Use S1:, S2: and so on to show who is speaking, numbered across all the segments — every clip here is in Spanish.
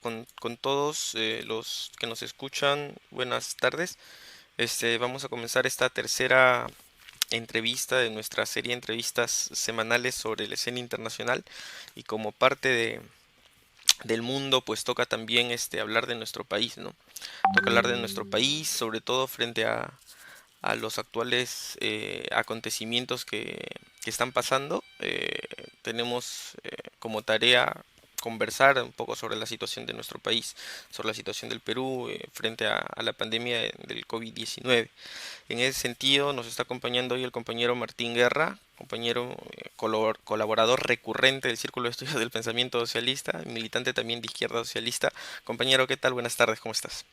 S1: con todos los que nos escuchan. Buenas tardes. Vamos a comenzar esta tercera entrevista de nuestra serie de entrevistas semanales sobre la escena internacional y como parte del mundo, pues toca también hablar de nuestro país, ¿no? Toca hablar de nuestro país, sobre todo frente a los actuales acontecimientos que están pasando. Tenemos como tarea conversar un poco sobre la situación de nuestro país, sobre la situación del Perú frente a la pandemia del COVID-19. En ese sentido, nos está acompañando hoy el compañero Martín Guerra, compañero colaborador recurrente del Círculo de Estudios del Pensamiento Socialista, militante también de Izquierda Socialista. Compañero, ¿qué tal? Buenas tardes, ¿cómo estás?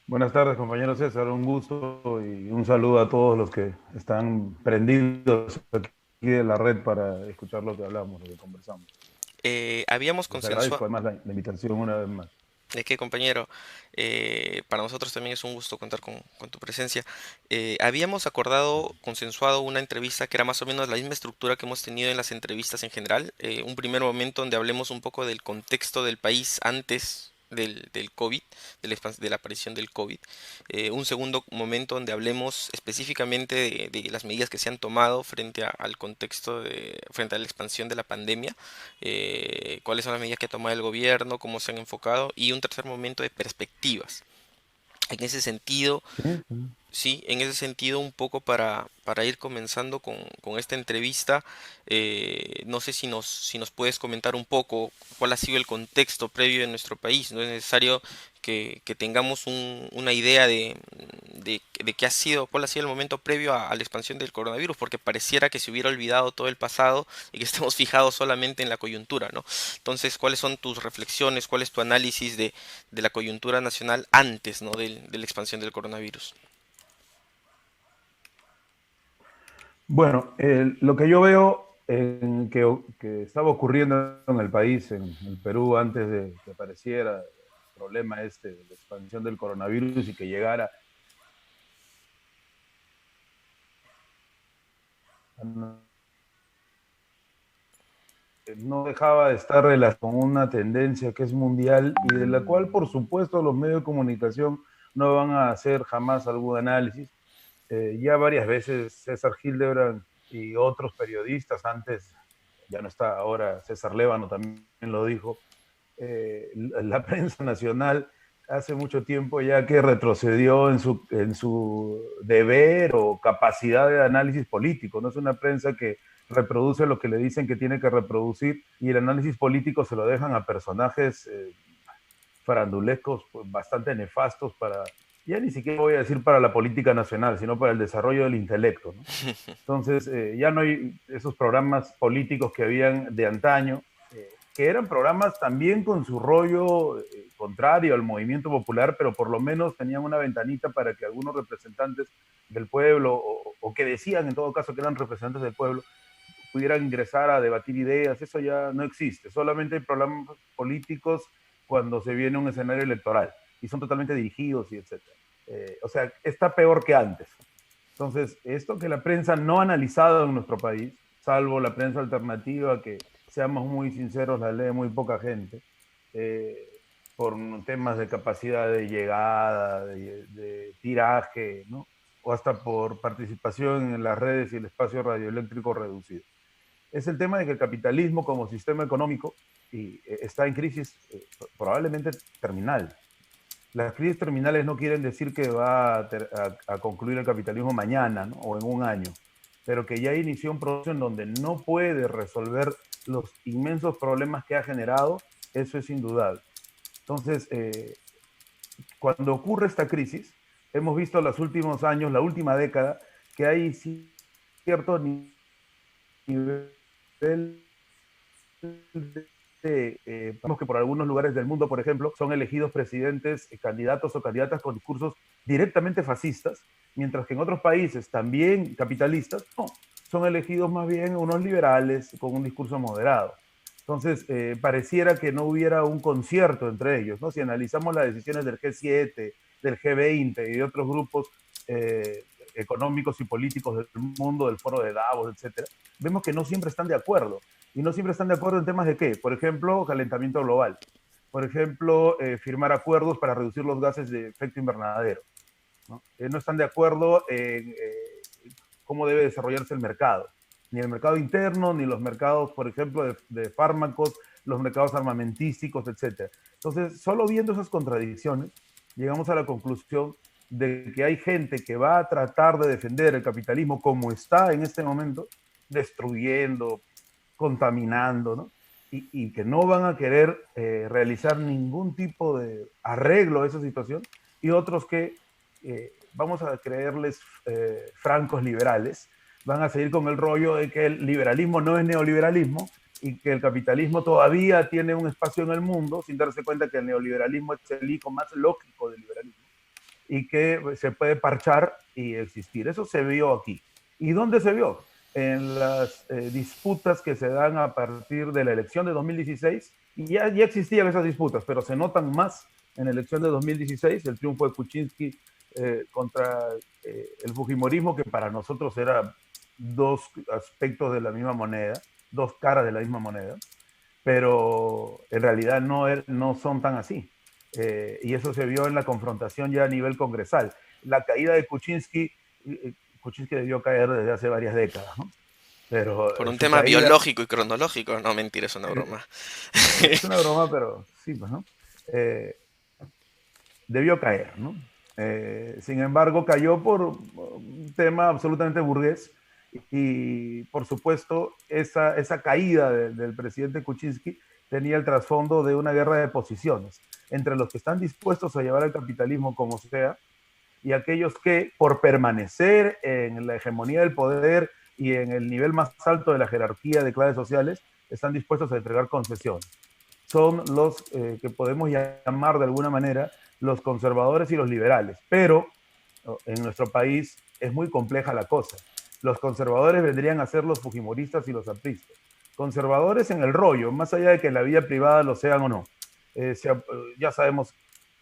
S2: Buenas tardes, compañero César. Un gusto y un saludo a todos los que están prendidos aquí de la red para escuchar lo que hablamos, lo que conversamos.
S1: Habíamos
S2: Les agradezco
S1: consensuado.
S2: además la invitación una vez más.
S1: ¿De qué, compañero? Para nosotros también es un gusto contar con tu presencia. Habíamos acordado, consensuado una entrevista que era más o menos la misma estructura que hemos tenido en las entrevistas en general. Un primer momento donde hablemos un poco del contexto del país antes del COVID, de la aparición del COVID. Un segundo momento donde hablemos específicamente de las medidas que se han tomado frente al contexto frente a la expansión de la pandemia, cuáles son las medidas que ha tomado el gobierno, cómo se han enfocado, y un tercer momento de perspectivas. En ese sentido,
S2: Sí, sí.
S1: sí, en ese sentido, un poco para ir comenzando con esta entrevista, no sé si nos puedes comentar un poco cuál ha sido el contexto previo de nuestro país. No es necesario que tengamos una idea de qué ha sido, cuál ha sido el momento previo a la expansión del coronavirus, porque pareciera que se hubiera olvidado todo el pasado y que estemos fijados solamente en la coyuntura, ¿no? Entonces, ¿cuáles son tus reflexiones, cuál es tu análisis de la coyuntura nacional antes, ¿no? De la expansión del coronavirus?
S2: Bueno, lo que yo veo que estaba ocurriendo en el país, en el Perú, antes de que apareciera el problema este de la expansión del coronavirus y que llegara no dejaba de estar relacionado con una tendencia que es mundial y de la cual, por supuesto, los medios de comunicación no van a hacer jamás algún análisis. Ya varias veces César Hildebrand y otros periodistas, antes, ya no está ahora, César Lévano también lo dijo, la prensa nacional hace mucho tiempo ya que retrocedió en su deber o capacidad de análisis político. No es una prensa que reproduce lo que le dicen que tiene que reproducir y el análisis político se lo dejan a personajes farandulescos pues, bastante nefastos para, ya ni siquiera voy a decir para la política nacional, sino para el desarrollo del intelecto, ¿no? Entonces, ya no hay esos programas políticos que habían de antaño, que eran programas también con su rollo contrario al movimiento popular, pero por lo menos tenían una ventanita para que algunos representantes del pueblo, o que decían en todo caso que eran representantes del pueblo, pudieran ingresar a debatir ideas. Eso ya no existe. Solamente hay programas políticos cuando se viene un escenario electoral y son totalmente dirigidos y etcétera. O sea, está peor que antes. Entonces, esto que la prensa no ha analizado en nuestro país, salvo la prensa alternativa, que seamos muy sinceros, la lee muy poca gente, eh, por temas de capacidad de llegada, de tiraje, ¿no? O hasta por participación en las redes y el espacio radioeléctrico reducido. Es el tema de que el capitalismo como sistema económico está en crisis probablemente terminal. Las crisis terminales no quieren decir que va a concluir el capitalismo mañana, ¿no? O en un año, pero que ya inició un proceso en donde no puede resolver los inmensos problemas que ha generado, eso es indudable. Entonces, cuando ocurre esta crisis, hemos visto en los últimos años, la última década, que hay cierto nivel vemos que por algunos lugares del mundo, por ejemplo, son elegidos presidentes, candidatos o candidatas con discursos directamente fascistas, mientras que en otros países también capitalistas, no, son elegidos más bien unos liberales con un discurso moderado. Entonces, pareciera que no hubiera un concierto entre ellos, ¿no? Si analizamos las decisiones del G7, del G20 y de otros grupos económicos y políticos del mundo, del foro de Davos, etcétera, vemos que no siempre están de acuerdo. Y no siempre están de acuerdo en temas de qué. Por ejemplo, calentamiento global. por ejemplo, firmar acuerdos para reducir los gases de efecto invernadero. ¿No? No están de acuerdo en cómo debe desarrollarse el mercado, ni el mercado interno, ni los mercados, por ejemplo, de fármacos, los mercados armamentísticos, etc. Entonces, solo viendo esas contradicciones, llegamos a la conclusión de que hay gente que va a tratar de defender el capitalismo como está en este momento, destruyendo, contaminando, ¿no? Y que no van a querer realizar ningún tipo de arreglo a esa situación, y otros que vamos a creerles francos liberales, van a seguir con el rollo de que el liberalismo no es neoliberalismo y que el capitalismo todavía tiene un espacio en el mundo, sin darse cuenta que el neoliberalismo es el hijo más lógico del liberalismo y que se puede parchar y existir. Eso se vio aquí. ¿Y dónde se vio? En las disputas que se dan a partir de la elección de 2016, y ya existían esas disputas, pero se notan más en la elección de 2016, el triunfo de Kuczynski contra el fujimorismo, que para nosotros era dos aspectos de la misma moneda, dos caras de la misma moneda, pero en realidad no son tan así. Y eso se vio en la confrontación ya a nivel congresal. La caída de Kuczynski, Kuczynski debió caer desde hace varias décadas, ¿no? Pero
S1: Por un
S2: su
S1: tema
S2: caída
S1: biológico y cronológico. No, mentira, es una broma.
S2: es una broma, pero sí, pues, ¿no? Eh, debió caer, ¿no? Sin embargo, cayó por un tema absolutamente burgués y, por supuesto, esa caída del presidente Kuczynski tenía el trasfondo de una guerra de posiciones entre los que están dispuestos a llevar el capitalismo como sea y aquellos que, por permanecer en la hegemonía del poder y en el nivel más alto de la jerarquía de clases sociales, están dispuestos a entregar concesiones. Son los que podemos llamar de alguna manera los conservadores y los liberales. Pero en nuestro país es muy compleja la cosa. Los conservadores vendrían a ser los fujimoristas y los apristas. Conservadores en el rollo, más allá de que en la vida privada lo sean o no. Ya sabemos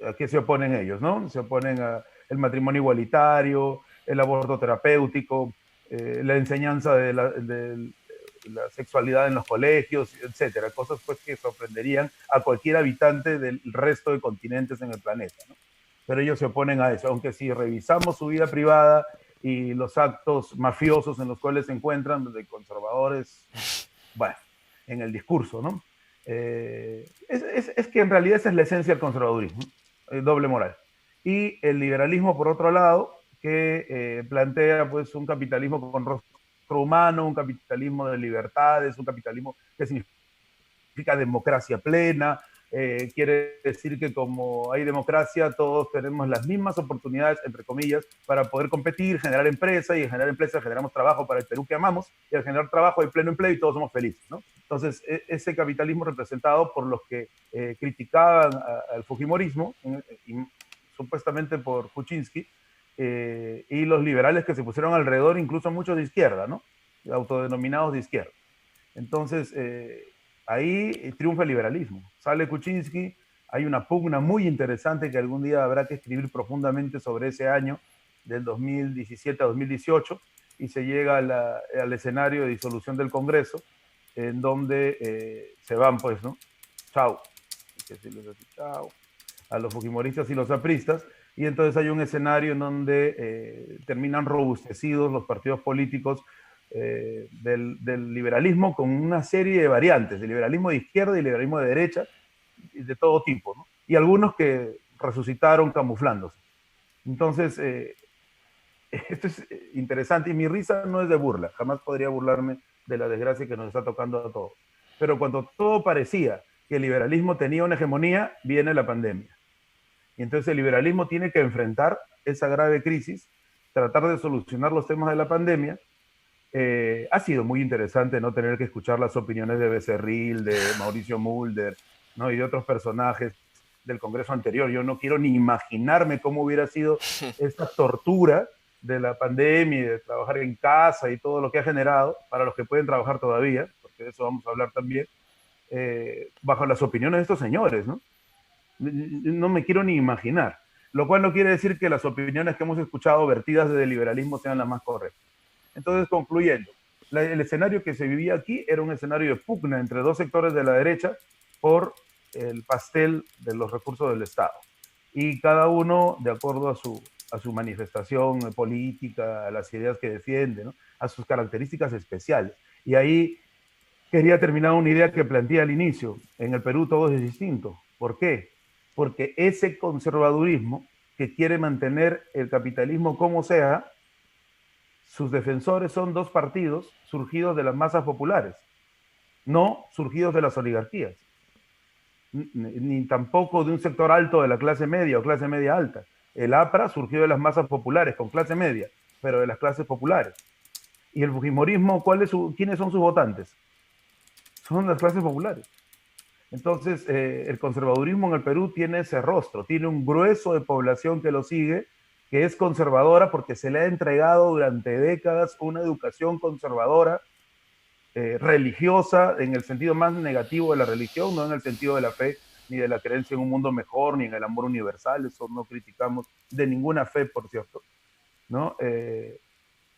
S2: a qué se oponen ellos, ¿no? Se oponen al matrimonio igualitario, el aborto terapéutico, la enseñanza de la sexualidad en los colegios, etcétera, cosas pues que sorprenderían a cualquier habitante del resto de continentes en el planeta, ¿no? Pero ellos se oponen a eso, aunque si revisamos su vida privada y los actos mafiosos en los cuales se encuentran de conservadores, bueno, en el discurso, ¿no? Es que en realidad esa es la esencia del conservadurismo, doble moral. Y el liberalismo, por otro lado, que plantea pues un capitalismo con rostro humano, un capitalismo de libertades, un capitalismo que significa democracia plena, quiere decir que como hay democracia, todos tenemos las mismas oportunidades, entre comillas, para poder competir, generar empresa, y en generar empresa generamos trabajo para el Perú que amamos, y al generar trabajo hay pleno empleo y todos somos felices, ¿no? Entonces, ese capitalismo representado por los que criticaban al fujimorismo, y supuestamente por Kuczynski, y los liberales que se pusieron alrededor, incluso muchos de izquierda, ¿no? Autodenominados de izquierda. Entonces, ahí triunfa el liberalismo. Sale Kuczynski, hay una pugna muy interesante que algún día habrá que escribir profundamente sobre ese año, del 2017 a 2018, y se llega al escenario de disolución del Congreso, en donde se van, pues, ¿no? Chao. Chao. A los fujimoristas y los apristas, y entonces hay un escenario en donde terminan robustecidos los partidos políticos del liberalismo con una serie de variantes, de liberalismo de izquierda y liberalismo de derecha, de todo tipo, ¿no? Y algunos que resucitaron camuflándose. Entonces, esto es interesante y mi risa no es de burla, jamás podría burlarme de la desgracia que nos está tocando a todos. Pero cuando todo parecía que el liberalismo tenía una hegemonía, viene la pandemia. Y entonces el liberalismo tiene que enfrentar esa grave crisis, tratar de solucionar los temas de la pandemia. Ha sido muy interesante no tener que escuchar las opiniones de Becerril, de Mauricio Mulder, ¿no? Y de otros personajes del Congreso anterior. Yo no quiero ni imaginarme cómo hubiera sido esta tortura de la pandemia y de trabajar en casa y todo lo que ha generado para los que pueden trabajar todavía, porque de eso vamos a hablar también, bajo las opiniones de estos señores, ¿no? No me quiero ni imaginar. Lo cual no quiere decir que las opiniones que hemos escuchado vertidas desde el liberalismo sean las más correctas. Entonces, concluyendo, el escenario que se vivía aquí era un escenario de pugna entre dos sectores de la derecha por el pastel de los recursos del Estado. Y cada uno de acuerdo a su manifestación política, a las ideas que defiende, ¿no? A sus características especiales. Y ahí quería terminar una idea que planteé al inicio. En el Perú todo es distinto. ¿Por qué? Porque ese conservadurismo que quiere mantener el capitalismo como sea, sus defensores son dos partidos surgidos de las masas populares, no surgidos de las oligarquías, ni tampoco de un sector alto de la clase media o clase media alta. El APRA surgió de las masas populares, con clase media, pero de las clases populares. Y el fujimorismo, ¿quiénes son sus votantes? Son las clases populares. Entonces, el conservadurismo en el Perú tiene ese rostro, tiene un grueso de población que lo sigue, que es conservadora porque se le ha entregado durante décadas una educación conservadora, religiosa, en el sentido más negativo de la religión, no en el sentido de la fe, ni de la creencia en un mundo mejor, ni en el amor universal. Eso no criticamos de ninguna fe, por cierto, ¿no?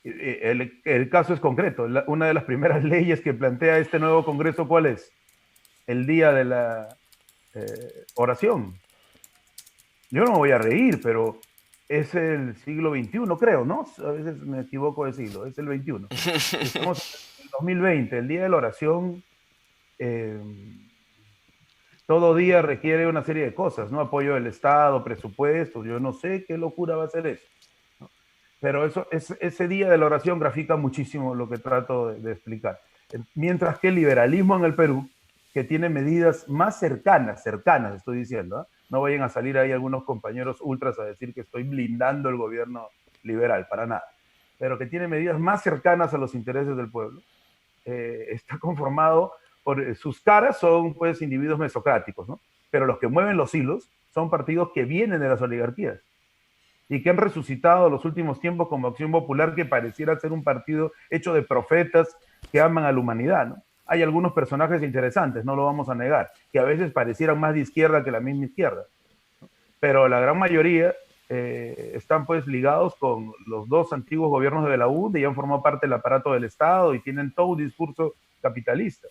S2: El caso es concreto. Una de las primeras leyes que plantea este nuevo Congreso, ¿cuál es? El día de la oración. Yo no me voy a reír, pero es el siglo XXI, creo, ¿no? A veces me equivoco de siglo, es el XXI. Estamos en el 2020, el día de la oración. Todo día requiere una serie de cosas, ¿no? Apoyo del Estado, presupuestos, yo no sé qué locura va a ser eso, ¿no? Pero ese día de la oración grafica muchísimo lo que trato de explicar. Mientras que el liberalismo en el Perú, que tiene medidas más cercanas, estoy diciendo, ¿eh? No vayan a salir ahí algunos compañeros ultras a decir que estoy blindando el gobierno liberal, para nada, pero que tiene medidas más cercanas a los intereses del pueblo, está conformado por sus caras, son pues individuos mesocráticos, ¿no? Pero los que mueven los hilos son partidos que vienen de las oligarquías y que han resucitado los últimos tiempos como Acción Popular, que pareciera ser un partido hecho de profetas que aman a la humanidad, ¿no? Hay algunos personajes interesantes, no lo vamos a negar, que a veces parecieran más de izquierda que la misma izquierda, ¿no? Pero la gran mayoría están pues ligados con los dos antiguos gobiernos de la UNE y han formado parte del aparato del Estado y tienen todo un discurso capitalista.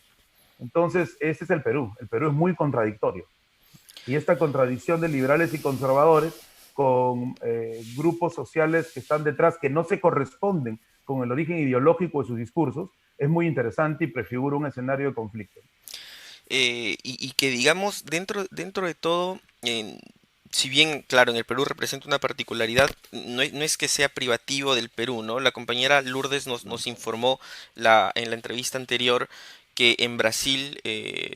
S2: Entonces, ese es el Perú. El Perú es muy contradictorio. Y esta contradicción de liberales y conservadores con grupos sociales que están detrás, que no se corresponden con el origen ideológico de sus discursos, es muy interesante y prefigura un escenario de conflicto.
S1: Y que digamos, dentro de todo, si bien, claro, en el Perú representa una particularidad, no es que sea privativo del Perú, ¿no? La compañera Lourdes nos informó en la entrevista anterior que en Brasil,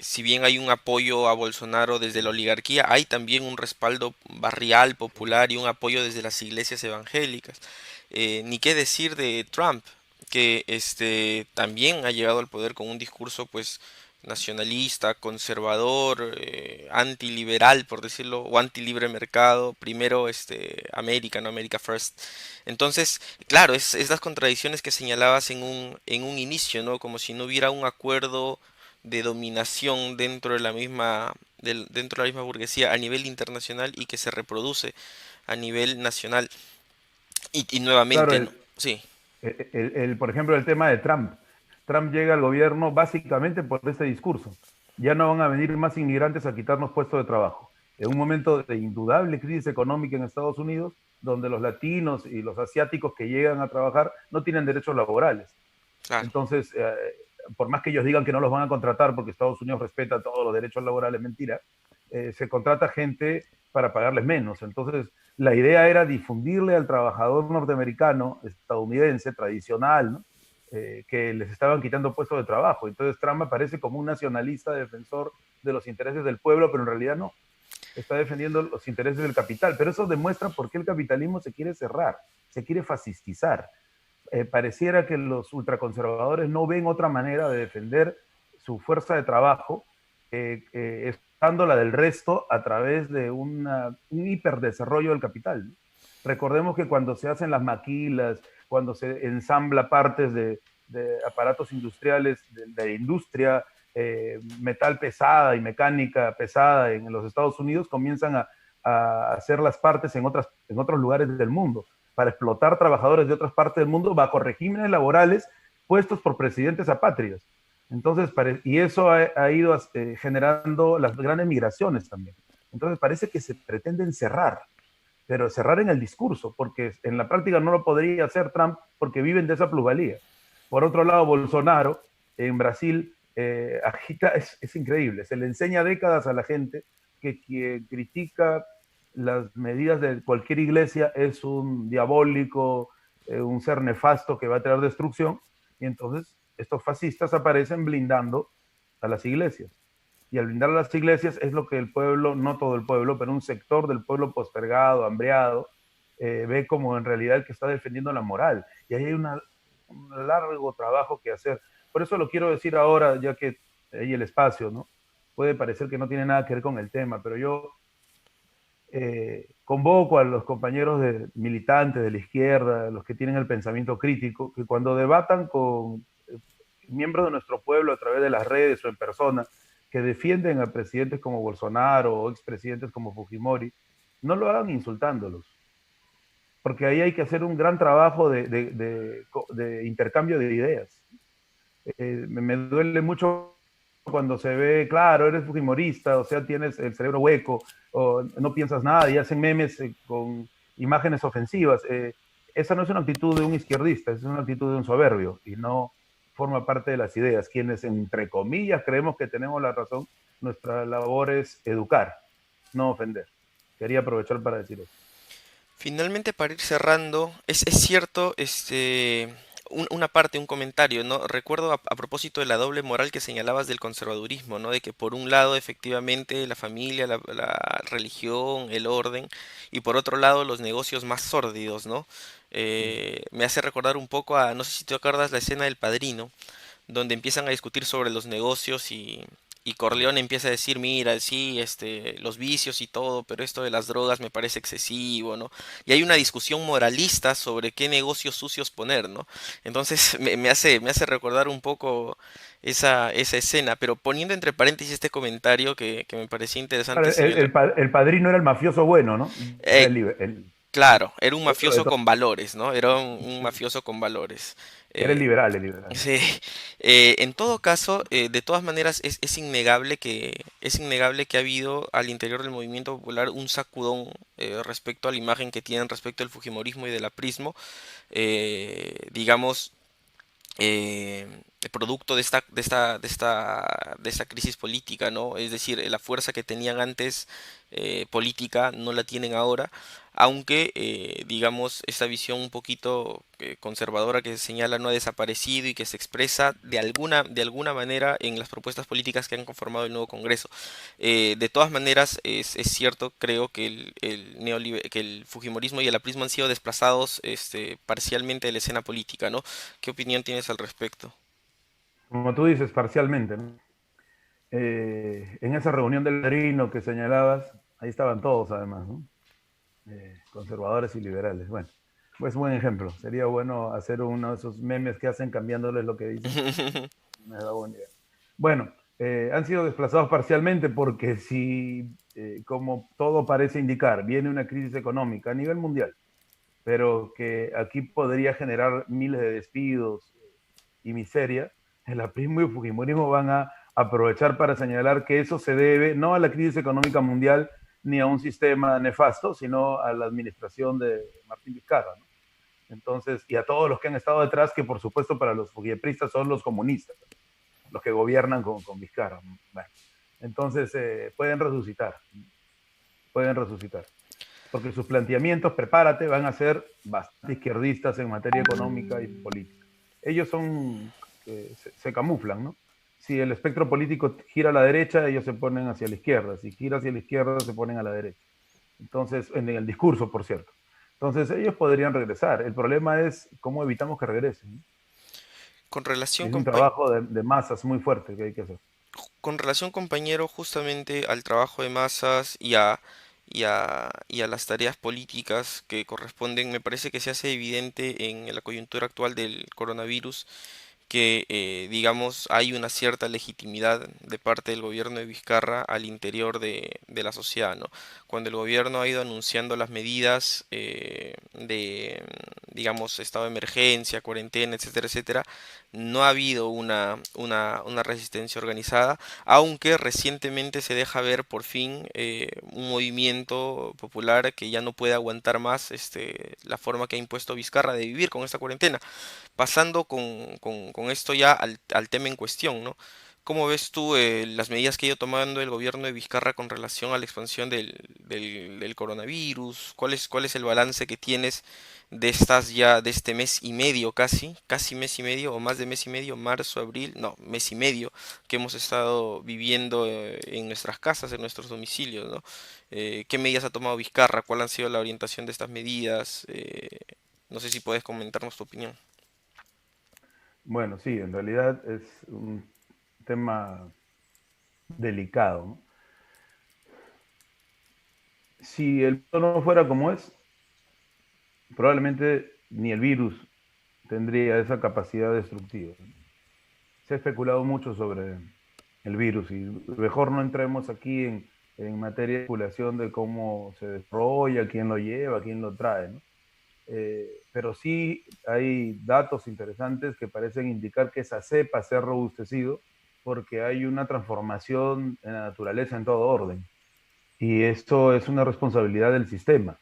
S1: si bien hay un apoyo a Bolsonaro desde la oligarquía, hay también un respaldo barrial, popular y un apoyo desde las iglesias evangélicas. Ni qué decir de Trump, que también ha llegado al poder con un discurso, pues, nacionalista, conservador, antiliberal, por decirlo, o antilibre mercado, primero América, no America First. Entonces, claro, es las contradicciones que señalabas en un inicio, ¿no? Como si no hubiera un acuerdo de dominación dentro de la misma burguesía a nivel internacional y que se reproduce a nivel nacional. Y
S2: Claro,
S1: nuevamente, ¿no? Sí,
S2: por ejemplo, el tema de Trump. Trump llega al gobierno básicamente por este discurso. Ya no van a venir más inmigrantes a quitarnos puestos de trabajo. En un momento de indudable crisis económica en Estados Unidos, donde los latinos y los asiáticos que llegan a trabajar no tienen derechos laborales.
S1: claro.
S2: Entonces, por más que ellos digan que no los van a contratar porque Estados Unidos respeta todos los derechos laborales, mentira, se contrata gente para pagarles menos. Entonces, la idea era difundirle al trabajador norteamericano, estadounidense, tradicional, ¿no? Que les estaban quitando puestos de trabajo. Entonces Trump aparece como un nacionalista defensor de los intereses del pueblo, pero en realidad no. Está defendiendo los intereses del capital. Pero eso demuestra por qué el capitalismo se quiere cerrar, se quiere fascistizar. Pareciera que los ultraconservadores no ven otra manera de defender su fuerza de trabajo, estando la del resto a través de un hiperdesarrollo del capital, ¿no? Recordemos que cuando se hacen las maquilas, cuando se ensambla partes de aparatos industriales, de industria, metal pesada y mecánica pesada en los Estados Unidos, comienzan a hacer las partes en otros lugares del mundo, para explotar trabajadores de otras partes del mundo bajo regímenes laborales puestos por presidentes apátridas. Entonces, y eso ha ido generando las grandes migraciones también. Entonces, parece que se pretende cerrar, pero cerrar en el discurso, porque en la práctica no lo podría hacer Trump porque viven de esa plusvalía. Por otro lado, Bolsonaro en Brasil agita, es increíble, se le enseña décadas a la gente que quien critica las medidas de cualquier iglesia es un diabólico, un ser nefasto que va a traer destrucción, y entonces estos fascistas aparecen blindando a las iglesias. Y al blindar a las iglesias es lo que el pueblo, no todo el pueblo, pero un sector del pueblo postergado, hambriado, ve como en realidad el que está defendiendo la moral. Y ahí hay un largo trabajo que hacer. Por eso lo quiero decir ahora, ya que hay el espacio, ¿no? Puede parecer que no tiene nada que ver con el tema, pero yo convoco a los compañeros militantes de la izquierda, los que tienen el pensamiento crítico, que cuando debatan con miembros de nuestro pueblo a través de las redes o en persona, que defienden a presidentes como Bolsonaro o expresidentes como Fujimori, no lo hagan insultándolos, porque ahí hay que hacer un gran trabajo de intercambio de ideas. Me duele mucho cuando se ve, claro, eres fujimorista, o sea, tienes el cerebro hueco, o no piensas nada y hacen memes con imágenes ofensivas. Esa no es una actitud de un izquierdista, es una actitud de un soberbio y no forma parte de las ideas. Quienes, entre comillas, creemos que tenemos la razón, nuestra labor es educar, no ofender. Quería aprovechar para decir eso.
S1: Finalmente, para ir cerrando, es cierto, una parte, un comentario, ¿no? Recuerdo a propósito de la doble moral que señalabas del conservadurismo, ¿no? De que por un lado, efectivamente, la familia, la religión, el orden, y por otro lado, los negocios más sórdidos, ¿no? Me hace recordar un poco a, no sé si te acuerdas la escena del Padrino, donde empiezan a discutir sobre los negocios y Corleone empieza a decir, mira, sí, los vicios y todo, pero esto de las drogas me parece excesivo, ¿no? Y hay una discusión moralista sobre qué negocios sucios poner, ¿no? Entonces me hace recordar un poco esa escena, pero poniendo entre paréntesis este comentario que me parecía interesante señalar.
S2: El padrino era el mafioso bueno, ¿no? Era
S1: Eh,
S2: ¿no?
S1: claro, era un
S2: El otro de
S1: mafioso
S2: todo.
S1: con valores, ¿no? Era un mafioso con valores.
S2: Era
S1: Eh,
S2: el liberal.
S1: Sí, en todo caso, de todas maneras es innegable que ha habido al interior del movimiento popular un sacudón respecto a la imagen que tienen respecto al fujimorismo y del aprismo, digamos, eh, el producto de esta crisis política, ¿no? Es decir, la fuerza que tenían antes política no la tienen ahora, aunque, digamos, esta visión un poquito conservadora que se señala no ha desaparecido y que se expresa de alguna manera en las propuestas políticas que han conformado el nuevo Congreso. De todas maneras, es cierto, creo que que el fujimorismo y el aprismo han sido desplazados parcialmente de la escena política, ¿no? ¿Qué opinión tienes al respecto?
S2: Como tú dices, parcialmente, ¿no? En esa reunión del Ladrino que señalabas, ahí estaban todos además, ¿no? Conservadores y liberales. Bueno, pues buen ejemplo. Sería bueno hacer uno de esos memes que hacen cambiándoles lo que dicen. Me da buena idea. Bueno, han sido desplazados parcialmente porque si, como todo parece indicar, viene una crisis económica a nivel mundial, pero que aquí podría generar miles de despidos y miseria, el aprismo y el fujimorismo van a aprovechar para señalar que eso se debe no a la crisis económica mundial ni a un sistema nefasto, sino a la administración de Martín Vizcarra, ¿no? Entonces, y a todos los que han estado detrás, que por supuesto para los fujipristas son los comunistas, los que gobiernan con Vizcarra. Bueno, entonces pueden resucitar, porque sus planteamientos, prepárate, van a ser bastante izquierdistas en materia económica y política. Ellos se camuflan, ¿no? Si el espectro político gira a la derecha, ellos se ponen hacia la izquierda. Si gira hacia la izquierda, se ponen a la derecha. Entonces, en el discurso, por cierto. Entonces, ellos podrían regresar. El problema es cómo evitamos que regresen, ¿no?
S1: Con relación,
S2: Es un
S1: compa-
S2: trabajo de masas muy fuerte que hay que hacer.
S1: con relación, compañero, justamente al trabajo de masas y a las tareas políticas que corresponden, me parece que se hace evidente en la coyuntura actual del coronavirus que, digamos, hay una cierta legitimidad de parte del gobierno de Vizcarra al interior de la sociedad, ¿no? cuando el gobierno ha ido anunciando las medidas de, digamos, estado de emergencia, cuarentena, etcétera, etcétera, no ha habido una resistencia organizada, aunque recientemente se deja ver por fin un movimiento popular que ya no puede aguantar más la forma que ha impuesto Vizcarra de vivir con esta cuarentena. Pasando con esto ya al tema en cuestión, ¿no? ¿Cómo ves tú las medidas que ha ido tomando el gobierno de Vizcarra con relación a la expansión del coronavirus? Cuál es el balance que tienes de estas ya, de este mes y medio casi mes y medio o más de mes y medio, marzo, abril, no, mes y medio que hemos estado viviendo en nuestras casas, en nuestros domicilios, ¿no? ¿Qué medidas ha tomado Vizcarra? ¿Cuál ha sido la orientación de estas medidas? No sé si puedes comentarnos tu opinión.
S2: Bueno, sí, en realidad es un tema delicado, ¿no? Si el mundo no fuera como es, probablemente ni el virus tendría esa capacidad destructiva. Se ha especulado mucho sobre el virus y mejor no entremos aquí en materia de especulación de cómo se desarrolla, quién lo lleva, quién lo trae, ¿no? Pero sí hay datos interesantes que parecen indicar que esa cepa se ha robustecido porque hay una transformación en la naturaleza en todo orden. Y esto es una responsabilidad del sistema,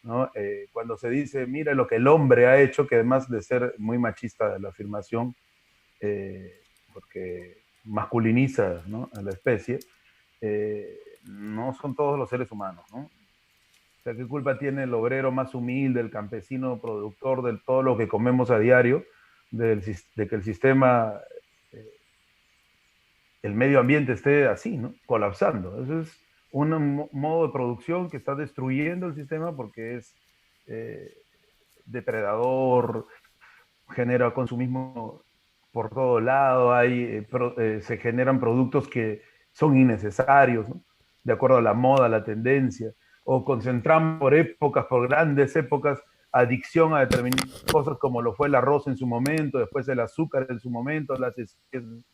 S2: ¿no? Cuando se dice, mira lo que el hombre ha hecho, que además de ser muy machista de la afirmación, porque masculiniza, ¿no?, a la especie, no son todos los seres humanos, ¿no? O sea, ¿qué culpa tiene el obrero más humilde, el campesino productor de todo lo que comemos a diario, de que el sistema, eh, el medio ambiente esté así, ¿no?, colapsando? Eso es un modo de producción que está destruyendo el sistema porque es eh, depredador, genera consumismo por todo lado, se generan productos que son innecesarios, ¿no?, de acuerdo a la moda, a la tendencia, o concentramos por épocas, por grandes épocas, adicción a determinadas cosas como lo fue el arroz en su momento, después el azúcar en su momento, las en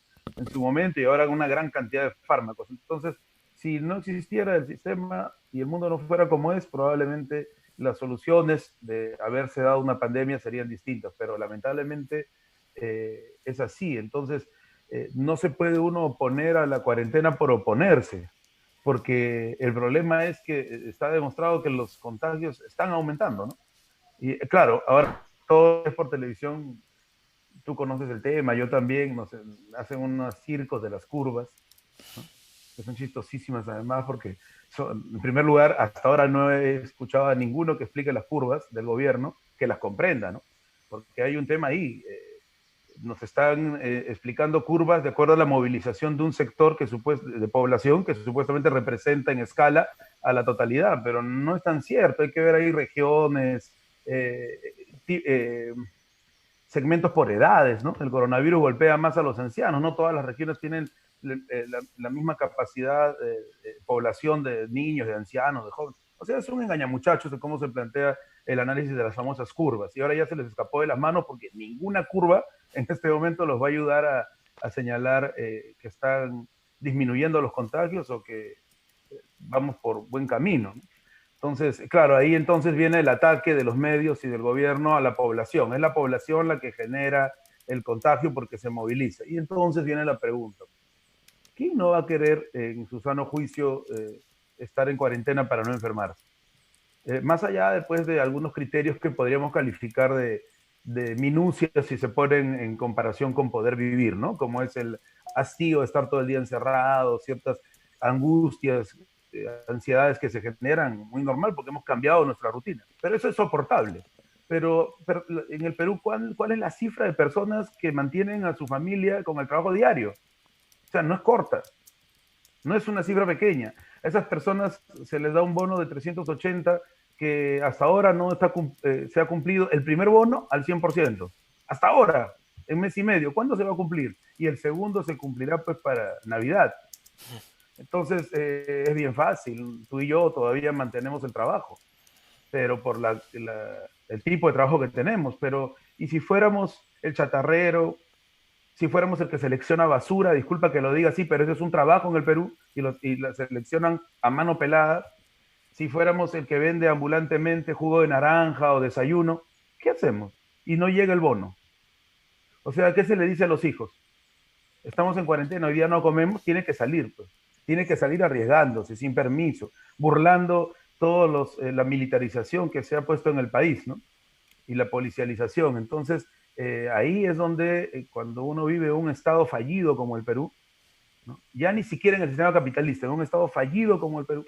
S2: su momento y ahora una gran cantidad de fármacos. Entonces, si no existiera el sistema y el mundo no fuera como es, probablemente las soluciones de haberse dado una pandemia serían distintas, pero lamentablemente es así. Entonces, no se puede uno oponer a la cuarentena por oponerse, porque el problema es que está demostrado que los contagios están aumentando, ¿no? Y claro, ahora todo es por televisión, tú conoces el tema, yo también, no sé, hacen unos circos de las curvas, ¿no?, que son chistosísimas además, porque en primer lugar, hasta ahora no he escuchado a ninguno que explique las curvas del gobierno, que las comprenda, ¿no? Porque hay un tema ahí. Nos están explicando curvas de acuerdo a la movilización de un sector de población que supuestamente representa en escala a la totalidad, pero no es tan cierto. Hay que ver ahí regiones, eh, eh, segmentos por edades, ¿no? El coronavirus golpea más a los ancianos, no todas las regiones tienen la misma capacidad de población de niños, de ancianos, de jóvenes. O sea, es un engañamuchachos de cómo se plantea el análisis de las famosas curvas. Y ahora ya se les escapó de las manos porque ninguna curva en este momento los va a ayudar a señalar que están disminuyendo los contagios o que vamos por buen camino, ¿no? Entonces, claro, ahí entonces viene el ataque de los medios y del gobierno a la población. Es la población la que genera el contagio porque se moviliza. Y entonces viene la pregunta: ¿quién no va a querer, en su sano juicio, estar en cuarentena para no enfermarse? Más allá después de algunos criterios que podríamos calificar de minucias si se ponen en comparación con poder vivir, ¿no? Como es el hastío de estar todo el día encerrado, ciertas angustias, ansiedades que se generan, muy normal porque hemos cambiado nuestra rutina. Pero eso es soportable. Pero en el Perú, ¿cuál es la cifra de personas que mantienen a su familia con el trabajo diario? O sea, no es corta, no es una cifra pequeña. A esas personas se les da un bono de 380 que hasta ahora no está, se ha cumplido el primer bono al 100%. Hasta ahora, en mes y medio. ¿Cuándo se va a cumplir? Y el segundo se cumplirá pues para Navidad. Entonces, es bien fácil. Tú y yo todavía mantenemos el trabajo, pero por el tipo de trabajo que tenemos. Pero, ¿y si fuéramos el chatarrero? Si fuéramos el que selecciona basura, disculpa que lo diga así, pero ese es un trabajo en el Perú y la seleccionan a mano pelada. si fuéramos el que vende ambulantemente jugo de naranja o desayuno, ¿qué hacemos? Y no llega el bono. O sea, ¿qué se le dice a los hijos? Estamos en cuarentena, hoy día no comemos, tiene que salir, pues. Tiene que salir arriesgándose, sin permiso, burlando la militarización que se ha puesto en el país, ¿no? Y la policialización. Entonces, ahí es donde cuando uno vive un estado fallido como el Perú, ¿no? Ya ni siquiera en el sistema capitalista, en un estado fallido como el Perú,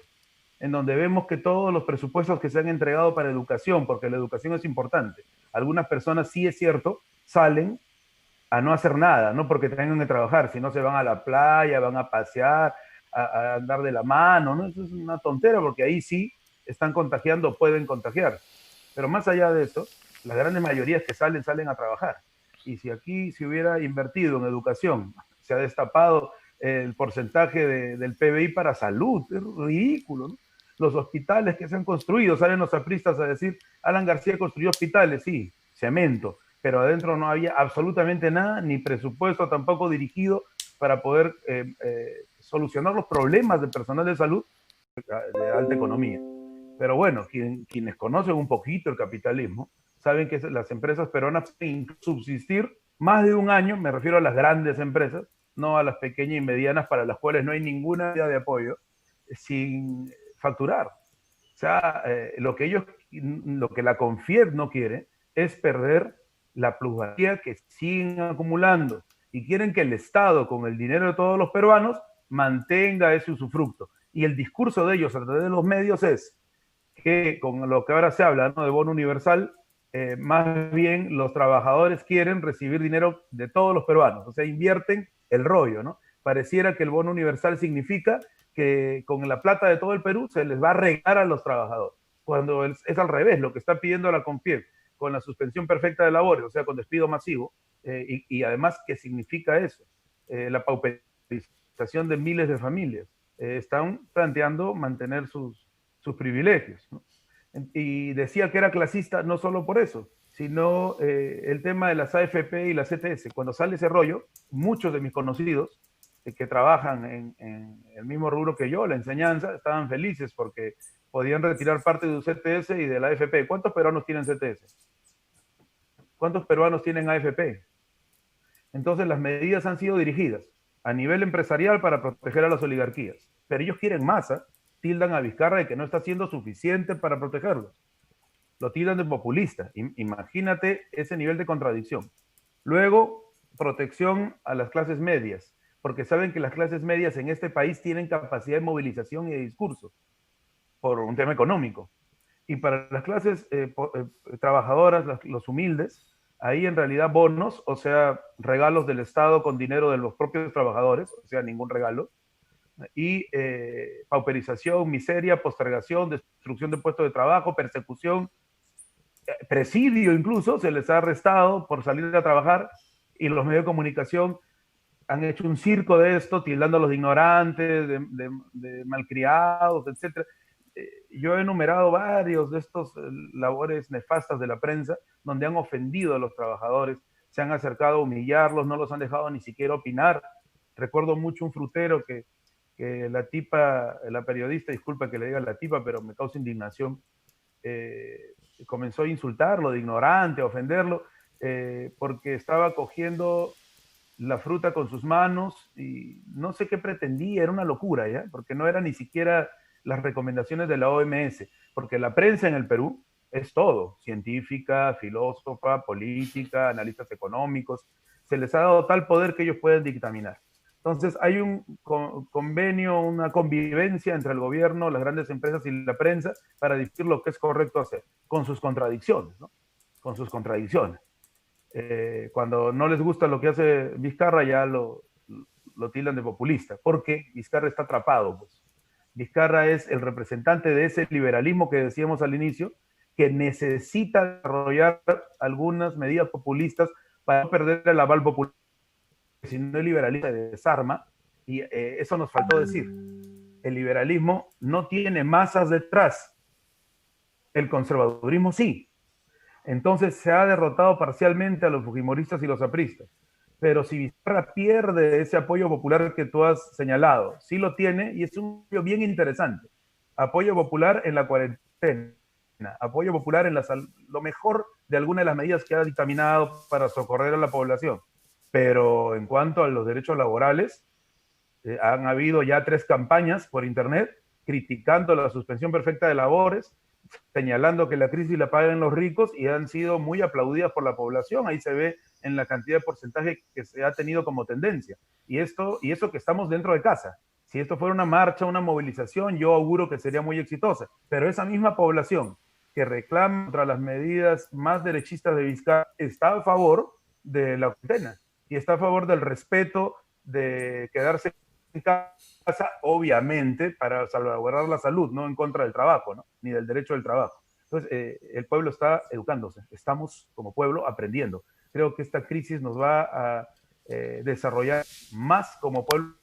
S2: en donde vemos que todos los presupuestos que se han entregado para educación, porque la educación es importante, algunas personas sí es cierto, salen a no hacer nada, no porque tengan que trabajar, sino se van a la playa, van a pasear, a andar de la mano, ¿no? Eso es una tontera porque ahí sí están contagiando, pueden contagiar. Pero más allá de eso, las grandes mayorías que salen, salen a trabajar. Y si aquí se hubiera invertido en educación, se ha destapado el porcentaje del PBI para salud, es ridículo, ¿no? Los hospitales que se han construido, salen los apristas a decir, Alan García construyó hospitales, sí, cemento, pero adentro no había absolutamente nada, ni presupuesto tampoco dirigido para poder solucionar los problemas del personal de salud de alta economía. Pero bueno, quienes conocen un poquito el capitalismo, saben que las empresas peruanas pueden subsistir más de un año, me refiero a las grandes empresas, no a las pequeñas y medianas para las cuales no hay ninguna idea de apoyo, sin facturar. O sea, lo que la CONFIEP no quiere es perder la plusvalía que siguen acumulando y quieren que el Estado, con el dinero de todos los peruanos, mantenga ese usufructo. Y el discurso de ellos a través de los medios es que con lo que ahora se habla, ¿no?, de bono universal, más bien los trabajadores quieren recibir dinero de todos los peruanos, o sea, invierten el rollo, ¿no? Pareciera que el bono universal significa que con la plata de todo el Perú se les va a regalar a los trabajadores, cuando es al revés, lo que está pidiendo la CONFIEP, con la suspensión perfecta de labores, o sea, con despido masivo, y además, ¿qué significa eso? La pauperización de miles de familias. Están planteando mantener sus privilegios, ¿no? Y decía que era clasista no solo por eso, sino el tema de las AFP y las CTS. Cuando sale ese rollo, muchos de mis conocidos que trabajan en el mismo rubro que yo, la enseñanza, estaban felices porque podían retirar parte de su CTS y de la AFP. ¿Cuántos peruanos tienen CTS? ¿Cuántos peruanos tienen AFP? Entonces las medidas han sido dirigidas a nivel empresarial para proteger a las oligarquías. Pero ellos quieren masa, tildan a Vizcarra de que no está haciendo suficiente para protegerlos. Lo tildan de populista. Imagínate ese nivel de contradicción. Luego, protección a las clases medias, porque saben que las clases medias en este país tienen capacidad de movilización y de discurso por un tema económico. Y para las clases trabajadoras, los humildes, ahí en realidad bonos, o sea, regalos del Estado con dinero de los propios trabajadores, o sea, ningún regalo, y pauperización, miseria, postergación, destrucción de puestos de trabajo, persecución, presidio incluso, se les ha arrestado por salir a trabajar y los medios de comunicación han hecho un circo de esto, tildando a los de ignorantes, de malcriados, etc. Yo he enumerado varios de estos labores nefastas de la prensa donde han ofendido a los trabajadores, se han acercado a humillarlos, no los han dejado ni siquiera opinar. Recuerdo mucho un frutero que la tipa, la periodista, disculpa que le diga la tipa, pero me causa indignación, comenzó a insultarlo de ignorante, a ofenderlo, porque estaba cogiendo la fruta con sus manos y no sé qué pretendía, era una locura, ¿ya? Porque no era ni siquiera las recomendaciones de la OMS, porque la prensa en el Perú es todo, científica, filósofa, política, analistas económicos, se les ha dado tal poder que ellos pueden dictaminar. Entonces hay un convenio, una convivencia entre el gobierno, las grandes empresas y la prensa para decir lo que es correcto hacer, con sus contradicciones, ¿no? Con sus contradicciones. Cuando no les gusta lo que hace Vizcarra ya lo tildan de populista, porque Vizcarra está atrapado, pues. Vizcarra es el representante de ese liberalismo que decíamos al inicio, que necesita desarrollar algunas medidas populistas para no perder el aval popular. Si no, el liberalismo se desarma, y eso nos faltó decir. El liberalismo no tiene masas detrás, el conservadurismo sí. Entonces se ha derrotado parcialmente a los fujimoristas y los apristas. Pero si Vizcarra pierde ese apoyo popular que tú has señalado, sí lo tiene y es un apoyo bien interesante. apoyo popular en la cuarentena, apoyo popular en lo mejor de alguna de las medidas que ha dictaminado para socorrer a la población. Pero en cuanto a los derechos laborales, han habido ya 3 campañas por internet criticando la suspensión perfecta de labores, señalando que la crisis la pagan los ricos y han sido muy aplaudidas por la población. Ahí se ve en la cantidad de porcentaje que se ha tenido como tendencia. Y eso que estamos dentro de casa. Si esto fuera una marcha, una movilización, yo auguro que sería muy exitosa. Pero esa misma población que reclama contra las medidas más derechistas de Vizcarra está a favor de la cuarentena y está a favor del respeto de quedarse en casa, obviamente, para salvaguardar la salud, no en contra del trabajo, ¿no? Ni del derecho del trabajo. Entonces, el pueblo está educándose, estamos como pueblo aprendiendo. Creo que esta crisis nos va a desarrollar más como pueblo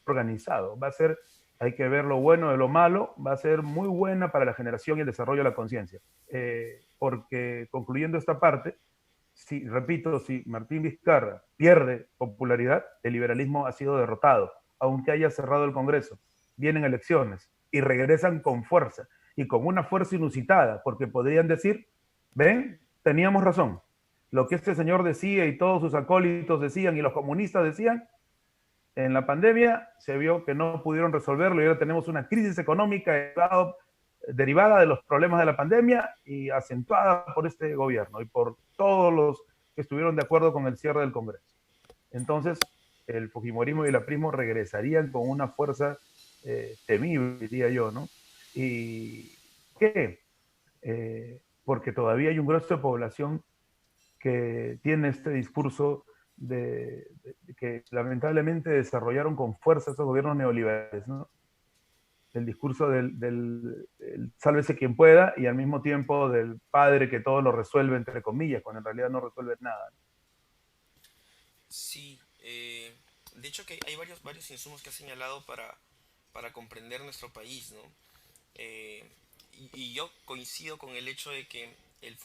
S2: organizado. Va a ser, hay que ver lo bueno de lo malo, va a ser muy buena para la generación y el desarrollo de la conciencia. Porque concluyendo esta parte, si, repito, si Martín Vizcarra pierde popularidad, el liberalismo ha sido derrotado, aunque haya cerrado el Congreso. Vienen elecciones y regresan con fuerza y con una fuerza inusitada, porque podrían decir, ven, teníamos razón. Lo que este señor decía y todos sus acólitos decían y los comunistas decían, en la pandemia se vio que no pudieron resolverlo y ahora tenemos una crisis económica derivada de los problemas de la pandemia y acentuada por este gobierno y por todos los que estuvieron de acuerdo con el cierre del Congreso. Entonces, el fujimorismo y el aprismo regresarían con una fuerza temible, diría yo, ¿no? ¿Y qué? Porque todavía hay un grueso de población que tiene este discurso de que lamentablemente desarrollaron con fuerza esos gobiernos neoliberales, ¿no? El discurso del sálvese quien pueda y al mismo tiempo del padre que todo lo resuelve, entre comillas, cuando en realidad no resuelve nada.
S1: Sí, de hecho que hay varios insumos que has señalado para comprender nuestro país, ¿no? Eh, y yo coincido con el hecho de que el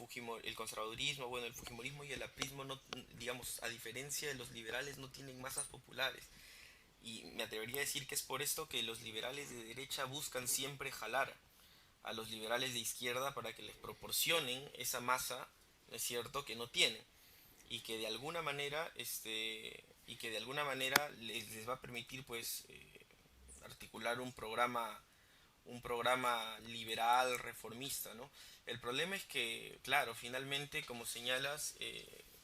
S1: conservadurismo, bueno, el fujimorismo y el aprismo, no, digamos, a diferencia de los liberales, no tienen masas populares. Y me atrevería a decir que es por esto que los liberales de derecha buscan siempre jalar a los liberales de izquierda para que les proporcionen esa masa, ¿no es cierto?, que no tienen y que de alguna manera les va a permitir pues articular un programa liberal reformista, ¿no? El problema es que, claro, finalmente, como señalas,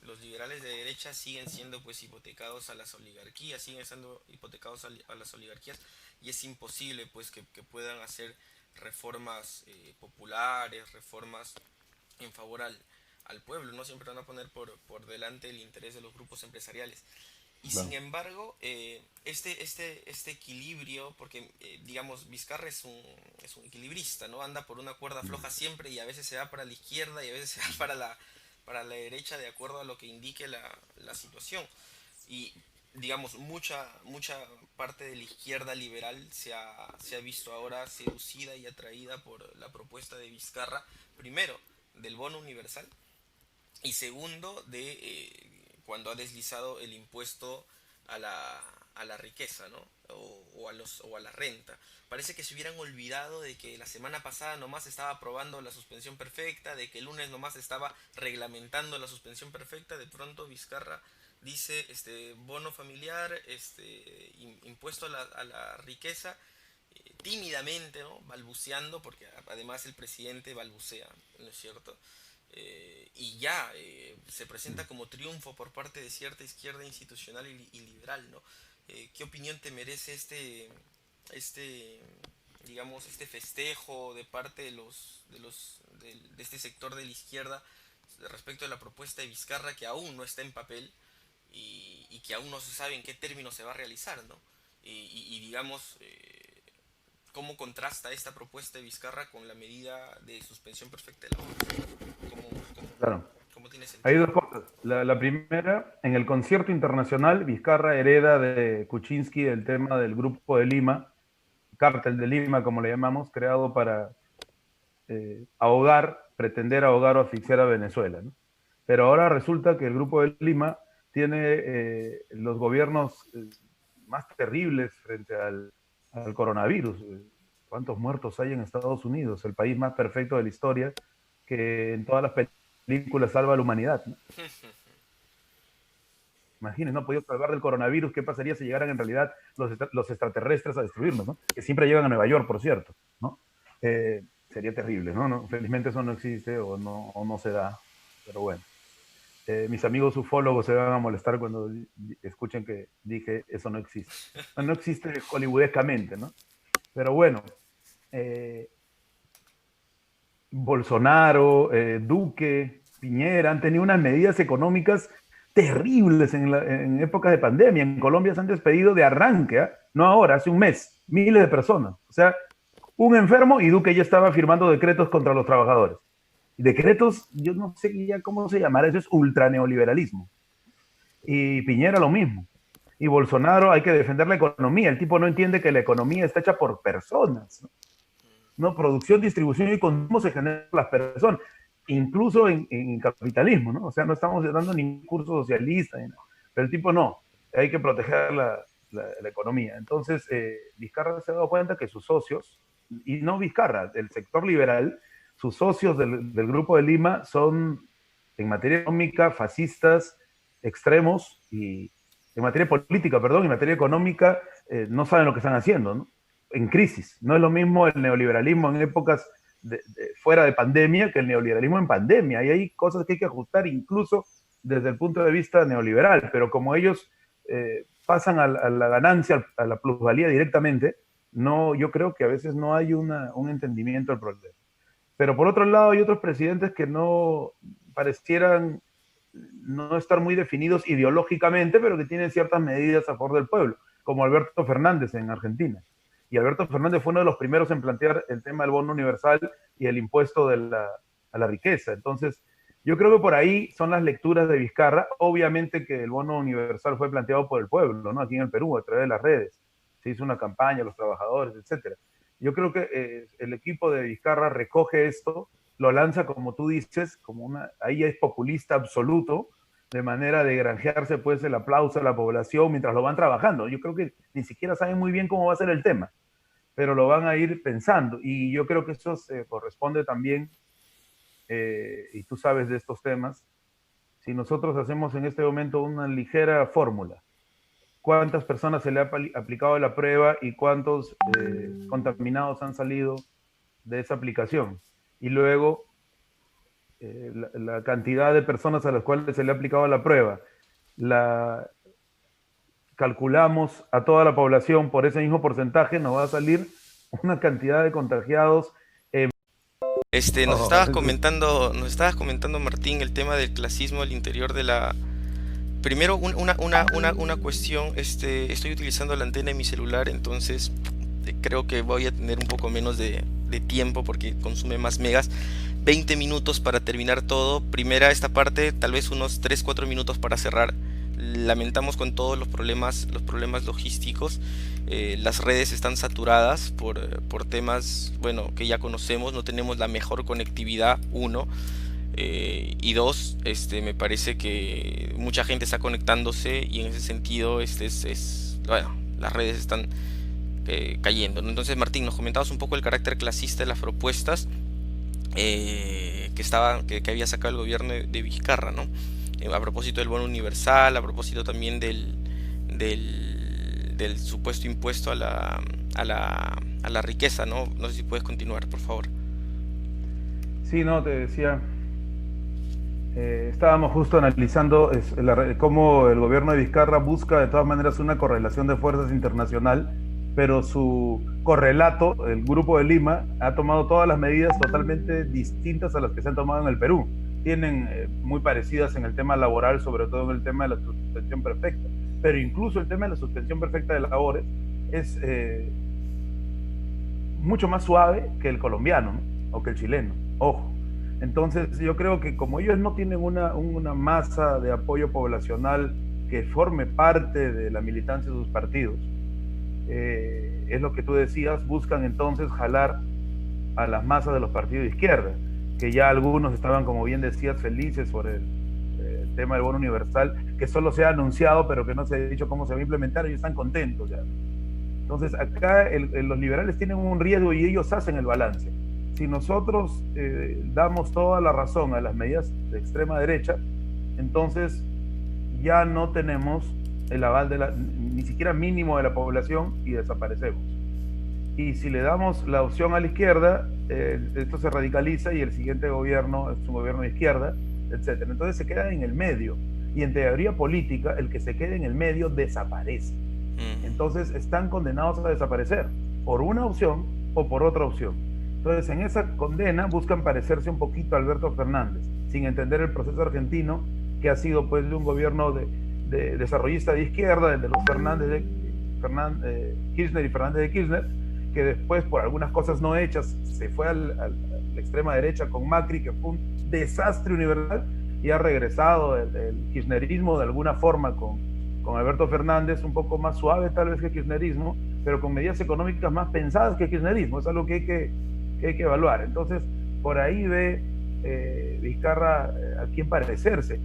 S1: los liberales de derecha siguen siendo pues hipotecados a las oligarquías, siguen siendo hipotecados a las oligarquías y es imposible pues que puedan hacer reformas populares, reformas en favor al pueblo, no siempre van a poner por delante el interés de los grupos empresariales. Y sin
S2: Claro.
S1: embargo, este equilibrio, porque digamos, Vizcarra es un equilibrista, ¿no? Anda por una cuerda floja siempre y a veces se va para la izquierda y a veces se va para la derecha de acuerdo a lo que indique la situación. Y digamos, mucha parte de la izquierda liberal se ha visto ahora seducida y atraída por la propuesta de Vizcarra, primero, del bono universal, y segundo, de cuando ha deslizado el impuesto a a la riqueza, ¿no? O a la renta. Parece que se hubieran olvidado de que la semana pasada nomás estaba aprobando la suspensión perfecta, de que el lunes nomás estaba reglamentando la suspensión perfecta. De pronto Vizcarra dice bono familiar, impuesto a la riqueza, tímidamente, ¿no? Balbuceando, porque además el presidente balbucea, ¿no es cierto? Y ya se presenta como triunfo por parte de cierta izquierda institucional y liberal, ¿no? ¿Qué opinión te merece este, digamos, este festejo de parte de este sector de la izquierda respecto a la propuesta de Vizcarra que aún no está en papel y que aún no se sabe en qué términos se va a realizar, ¿no? Digamos, ¿cómo contrasta esta propuesta de Vizcarra con la medida de suspensión perfecta de la ¿Cómo, cómo,
S2: Claro.
S1: cómo tiene
S2: Hay
S1: sentido?
S2: dos cosas. La primera, en el concierto internacional, Vizcarra hereda de Kuczynski el tema del Grupo de Lima, Cártel de Lima, como le llamamos, creado para pretender ahogar o asfixiar a Venezuela, ¿no? Pero ahora resulta que el Grupo de Lima tiene los gobiernos más terribles frente al coronavirus. ¿Cuántos muertos hay en Estados Unidos? El país más perfecto de la historia, que en todas las películas salva a la humanidad, ¿no? Imagínense, no ha podido salvar del coronavirus. ¿Qué pasaría si llegaran en realidad los extraterrestres a destruirnos, ¿no? Que siempre llegan a Nueva York, por cierto, ¿no? Sería terrible, ¿no? ¿no? Felizmente eso no existe o no se da, pero bueno. Mis amigos ufólogos se van a molestar cuando escuchen que dije eso no existe. No existe hollywoodescamente, ¿no? Pero bueno, Bolsonaro, Duque, Piñera han tenido unas medidas económicas terribles en épocas de pandemia. En Colombia se han despedido de arranque, ¿eh? No ahora, hace un mes, miles de personas. O sea, un enfermo y Duque ya estaba firmando decretos contra los trabajadores. Decretos, yo no sé ya cómo se llamará, eso es ultraneoliberalismo. Y Piñera lo mismo. Y Bolsonaro, hay que defender la economía. El tipo no entiende que la economía está hecha por personas, ¿no? ¿No? Producción, distribución y consumo se generan las personas, incluso en capitalismo, ¿no? O sea, no estamos dando ningún curso socialista, ¿no? Pero el tipo no, hay que proteger la economía. Entonces, Vizcarra se ha dado cuenta que sus socios, y no Vizcarra, el sector liberal, sus socios del Grupo de Lima son, en materia económica, fascistas, extremos, y en materia política, perdón, en materia económica, no saben lo que están haciendo, ¿no? En crisis. No es lo mismo el neoliberalismo en épocas fuera de pandemia que el neoliberalismo en pandemia. Y hay cosas que hay que ajustar incluso desde el punto de vista neoliberal, pero como ellos pasan a la ganancia, a la plusvalía directamente, no, yo creo que a veces no hay un entendimiento del problema. Pero por otro lado hay otros presidentes que no parecieran no estar muy definidos ideológicamente, pero que tienen ciertas medidas a favor del pueblo, como Alberto Fernández en Argentina. Y Alberto Fernández fue uno de los primeros en plantear el tema del bono universal y el impuesto a la riqueza. Entonces, yo creo que por ahí son las lecturas de Vizcarra. Obviamente que el bono universal fue planteado por el pueblo, ¿no? Aquí en el Perú, a través de las redes. Se hizo una campaña, los trabajadores, etcétera. Yo creo que el equipo de Vizcarra recoge esto, lo lanza, como tú dices, ahí es populista absoluto, de manera de granjearse pues el aplauso de la población mientras lo van trabajando. Yo creo que ni siquiera saben muy bien cómo va a ser el tema, pero lo van a ir pensando. Y yo creo que eso se corresponde también, y tú sabes de estos temas, si nosotros hacemos en este momento una ligera fórmula, cuántas personas se le ha aplicado la prueba y cuántos contaminados han salido de esa aplicación. Y luego la cantidad de personas a las cuales se le ha aplicado la prueba, calculamos a toda la población por ese mismo porcentaje, nos va a salir una cantidad de contagiados.
S1: Nos estabas comentando, Martín, el tema del clasismo al interior de la... Primero, una cuestión, estoy utilizando la antena de mi celular, entonces creo que voy a tener un poco menos de tiempo porque consume más megas. 20 minutos para terminar todo. Primera esta parte, tal vez unos 3-4 minutos para cerrar. Lamentamos con todos los problemas logísticos. Las redes están saturadas por temas, bueno, que ya conocemos. No tenemos la mejor conectividad, uno. Y dos, me parece que mucha gente está conectándose y en ese sentido bueno, las redes están cayendo, ¿no? Entonces, Martín, nos comentabas un poco el carácter clasista de las propuestas que había sacado el gobierno de Vizcarra, ¿no? A propósito del bono universal, a propósito también del supuesto impuesto a la riqueza, ¿no? No sé si puedes continuar, por favor.
S2: Sí, no, te decía, estábamos justo analizando cómo el gobierno de Vizcarra busca de todas maneras una correlación de fuerzas internacional, pero su correlato, el Grupo de Lima, ha tomado todas las medidas totalmente distintas a las que se han tomado en el Perú. Tienen muy parecidas en el tema laboral, sobre todo en el tema de la suspensión perfecta, pero incluso el tema de la suspensión perfecta de labores es mucho más suave que el colombiano, ¿no? O que el chileno, ojo. Entonces yo creo que como ellos no tienen una masa de apoyo poblacional que forme parte de la militancia de sus partidos, es lo que tú decías, buscan entonces jalar a las masas de los partidos de izquierda, que ya algunos estaban, como bien decías, felices por el tema del bono universal, que solo se ha anunciado pero que no se ha dicho cómo se va a implementar, y están contentos ya. Entonces acá los liberales tienen un riesgo y ellos hacen el balance. Si nosotros damos toda la razón a las medidas de extrema derecha, entonces ya no tenemos el aval ni siquiera mínimo de la población y desaparecemos. Y si le damos la opción a la izquierda, esto se radicaliza y el siguiente gobierno es un gobierno de izquierda, etc. Entonces se queda en el medio. Y en teoría política, el que se quede en el medio desaparece. Entonces están condenados a desaparecer por una opción o por otra opción. Entonces en esa condena buscan parecerse un poquito a Alberto Fernández, sin entender el proceso argentino, que ha sido pues de un gobierno de desarrollista de izquierda, de los Kirchner y Fernández de Kirchner, que después por algunas cosas no hechas se fue a la extrema derecha con Macri, que fue un desastre universal, y ha regresado el kirchnerismo de alguna forma con Alberto Fernández, un poco más suave tal vez que el kirchnerismo, pero con medidas económicas más pensadas que el kirchnerismo. Es algo que hay que evaluar. Entonces, por ahí ve Vizcarra a quién parecerse,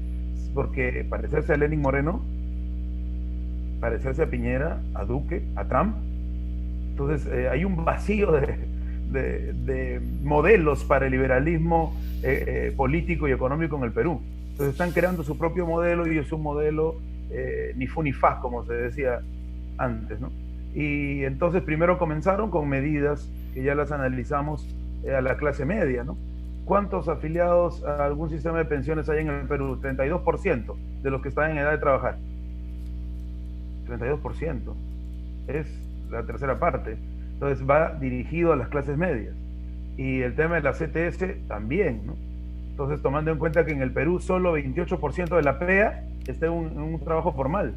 S2: porque parecerse a Lenín Moreno, parecerse a Piñera, a Duque, a Trump. Entonces, hay un vacío de modelos para el liberalismo político y económico en el Perú. Entonces están creando su propio modelo y es un modelo ni fu ni fa, como se decía antes, ¿no? Y entonces primero comenzaron con medidas que ya las analizamos a la clase media, ¿no? ¿Cuántos afiliados a algún sistema de pensiones hay en el Perú? 32% de los que están en edad de trabajar. 32%. Es la tercera parte. Entonces va dirigido a las clases medias. Y el tema de la CTS también, ¿no? Entonces, tomando en cuenta que en el Perú solo 28% de la PEA está en un trabajo formal.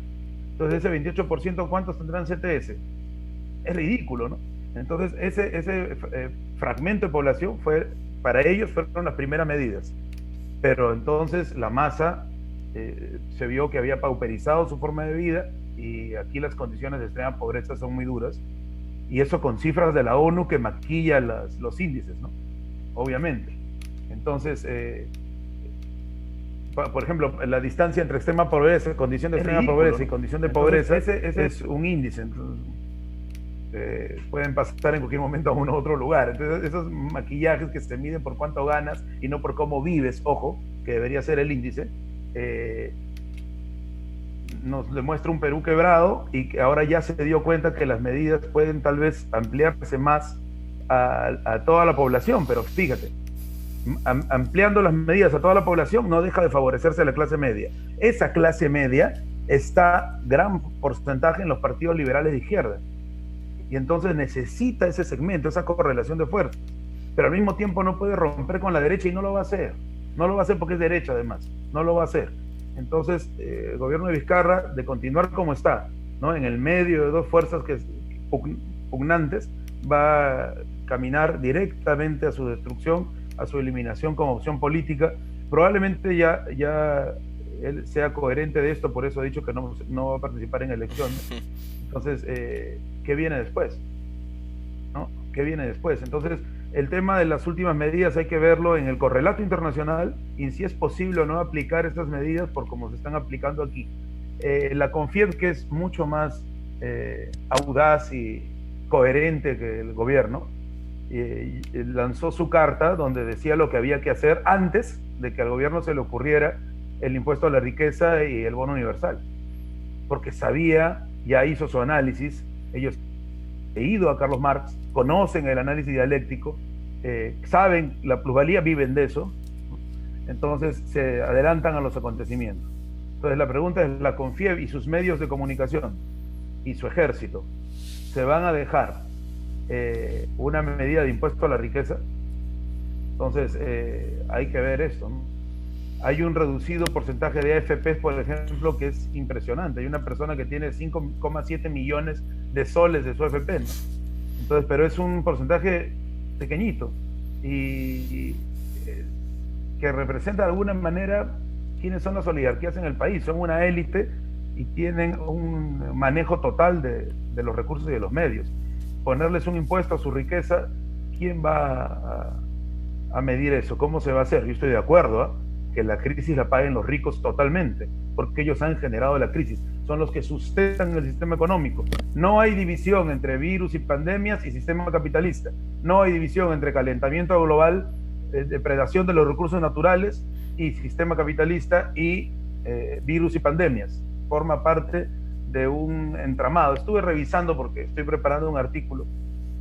S2: Entonces, ese 28%, ¿cuántos tendrán CTS? Es ridículo, ¿no? Entonces, ese fragmento de población para ellos fueron las primeras medidas. Pero entonces la masa se vio que había pauperizado su forma de vida y aquí las condiciones de extrema pobreza son muy duras. Y eso con cifras de la ONU que maquilla los índices, ¿no? Obviamente. Entonces, por ejemplo, la distancia entre extrema pobreza, condición de extrema pobreza, ¿no? Y condición de pobreza, ese es un índice. Entonces, pueden pasar en cualquier momento a uno u otro lugar. Entonces, esos maquillajes que se miden por cuánto ganas y no por cómo vives, ojo, que debería ser el índice, nos demuestra un Perú quebrado y que ahora ya se dio cuenta que las medidas pueden tal vez ampliarse más a toda la población, pero fíjate, ampliando las medidas a toda la población no deja de favorecerse a la clase media. Esa clase media está gran porcentaje en los partidos liberales de izquierda y entonces necesita ese segmento, esa correlación de fuerzas, pero al mismo tiempo no puede romper con la derecha y no lo va a hacer. No lo va a hacer porque es derecha además, no lo va a hacer. Entonces, el gobierno de Vizcarra, de continuar como está, ¿no? En el medio de dos fuerzas pugnantes, va a caminar directamente a su destrucción, a su eliminación como opción política. Probablemente ya él sea coherente de esto, por eso ha dicho que no va a participar en elecciones. Entonces, ¿qué viene después? ¿No? ¿Qué viene después? Entonces, el tema de las últimas medidas hay que verlo en el correlato internacional y si es posible o no aplicar estas medidas por cómo se están aplicando aquí. La CONFIEP, que es mucho más audaz y coherente que el gobierno, lanzó su carta donde decía lo que había que hacer antes de que al gobierno se le ocurriera el impuesto a la riqueza y el bono universal, porque sabía, ya hizo su análisis, ellos han leído a Carlos Marx, conocen el análisis dialéctico, saben la plusvalía, viven de eso, entonces se adelantan a los acontecimientos. Entonces la pregunta es, ¿la CONFIEP y sus medios de comunicación y su ejército se van a dejar una medida de impuesto a la riqueza? Entonces hay que ver esto, ¿no? Hay un reducido porcentaje de AFPs, por ejemplo, que es impresionante. Hay una persona que tiene 5,7 millones de soles de su AFP, ¿no? Entonces, pero es un porcentaje pequeñito y que representa de alguna manera quiénes son las oligarquías en el país. Son una élite y tienen un manejo total de los recursos y de los medios. Ponerles un impuesto a su riqueza, ¿quién va a medir eso? ¿Cómo se va a hacer? Yo estoy de acuerdo, ¿eh? Que la crisis la paguen los ricos totalmente, porque ellos han generado la crisis, son los que sustentan el sistema económico. No hay división entre virus y pandemias y sistema capitalista. No hay división entre calentamiento global, depredación de los recursos naturales y sistema capitalista y virus y pandemias. Forma parte de un entramado. Estuve revisando porque estoy preparando un artículo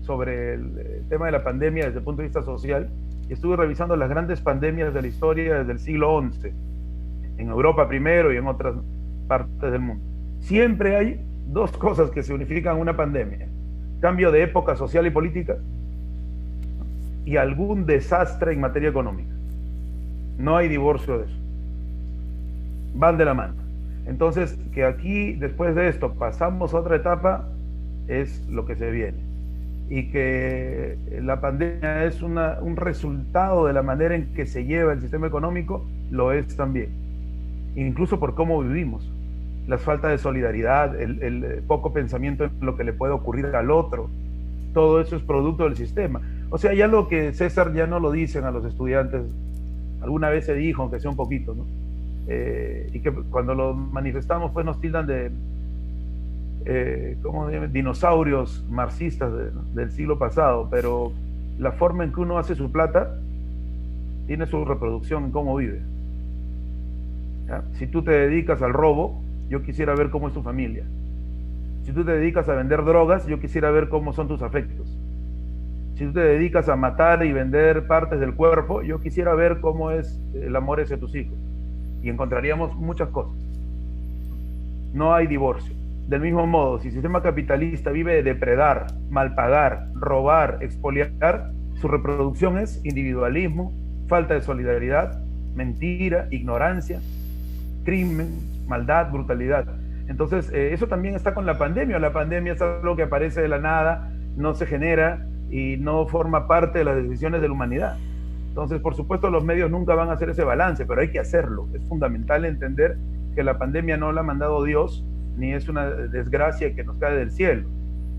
S2: sobre el tema de la pandemia desde el punto de vista social y estuve revisando las grandes pandemias de la historia desde el siglo XI, en Europa primero y en otras partes del mundo. Siempre hay dos cosas que se unifican en una pandemia: cambio de época social y política y algún desastre en materia económica. No hay divorcio de eso. Van de la mano. Entonces, que aquí, después de esto, pasamos a otra etapa, es lo que se viene. Y que la pandemia es un resultado de la manera en que se lleva el sistema económico, lo es también. Incluso por cómo vivimos. La falta de solidaridad, el poco pensamiento en lo que le puede ocurrir al otro, todo eso es producto del sistema. O sea, ya lo que César ya no lo dicen a los estudiantes, alguna vez se dijo, aunque sea un poquito, ¿no? Y que cuando lo manifestamos pues nos tildan de como dinosaurios marxistas del siglo pasado, pero la forma en que uno hace su plata tiene su reproducción en cómo vive. ¿Ya? Si tú te dedicas al robo, yo quisiera ver cómo es tu familia. Si tú te dedicas a vender drogas, yo quisiera ver cómo son tus afectos. Si tú te dedicas a matar y vender partes del cuerpo, yo quisiera ver cómo es el amor hacia tus hijos. Y encontraríamos muchas cosas. No hay divorcio. Del mismo modo, si el sistema capitalista vive de depredar, malpagar, robar, expoliar, su reproducción es individualismo, falta de solidaridad, mentira, ignorancia, crimen, maldad, brutalidad. Entonces, eso también está con la pandemia. La pandemia es algo que aparece de la nada, no se genera y no forma parte de las decisiones de la humanidad. Entonces, por supuesto, los medios nunca van a hacer ese balance, pero hay que hacerlo. Es fundamental entender que la pandemia no la ha mandado Dios, ni es una desgracia que nos cae del cielo,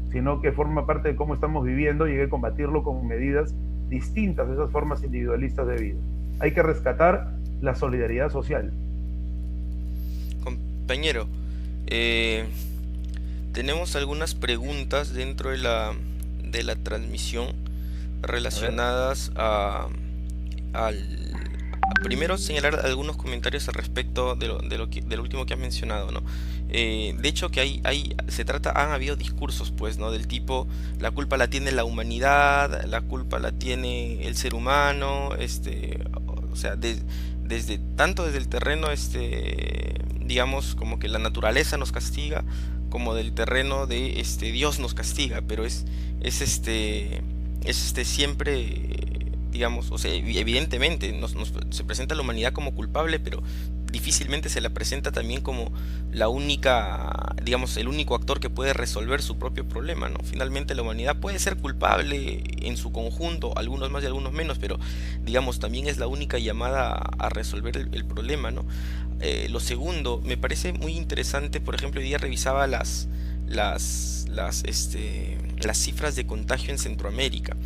S2: sino que forma parte de cómo estamos viviendo y hay que combatirlo con medidas distintas de esas formas individualistas de vida. Hay que rescatar la solidaridad social.
S1: Compañero, tenemos algunas preguntas dentro de la transmisión relacionadas primero señalar algunos comentarios al respecto de lo último que has mencionado, ¿no? De hecho que han habido discursos, pues, ¿no? Del tipo, la culpa la tiene la humanidad, la culpa la tiene el ser humano, o sea, tanto desde el terreno, digamos, como que la naturaleza nos castiga, como del terreno de, Dios nos castiga, pero es siempre, digamos, o sea, evidentemente se presenta a la humanidad como culpable, pero difícilmente se la presenta también como la única, digamos, el único actor que puede resolver su propio problema, ¿no? Finalmente la humanidad puede ser culpable en su conjunto, algunos más y algunos menos, pero digamos, también es la única llamada a resolver el problema, ¿no? Lo segundo, me parece muy interesante, por ejemplo, hoy día revisaba las cifras de contagio en Centroamérica.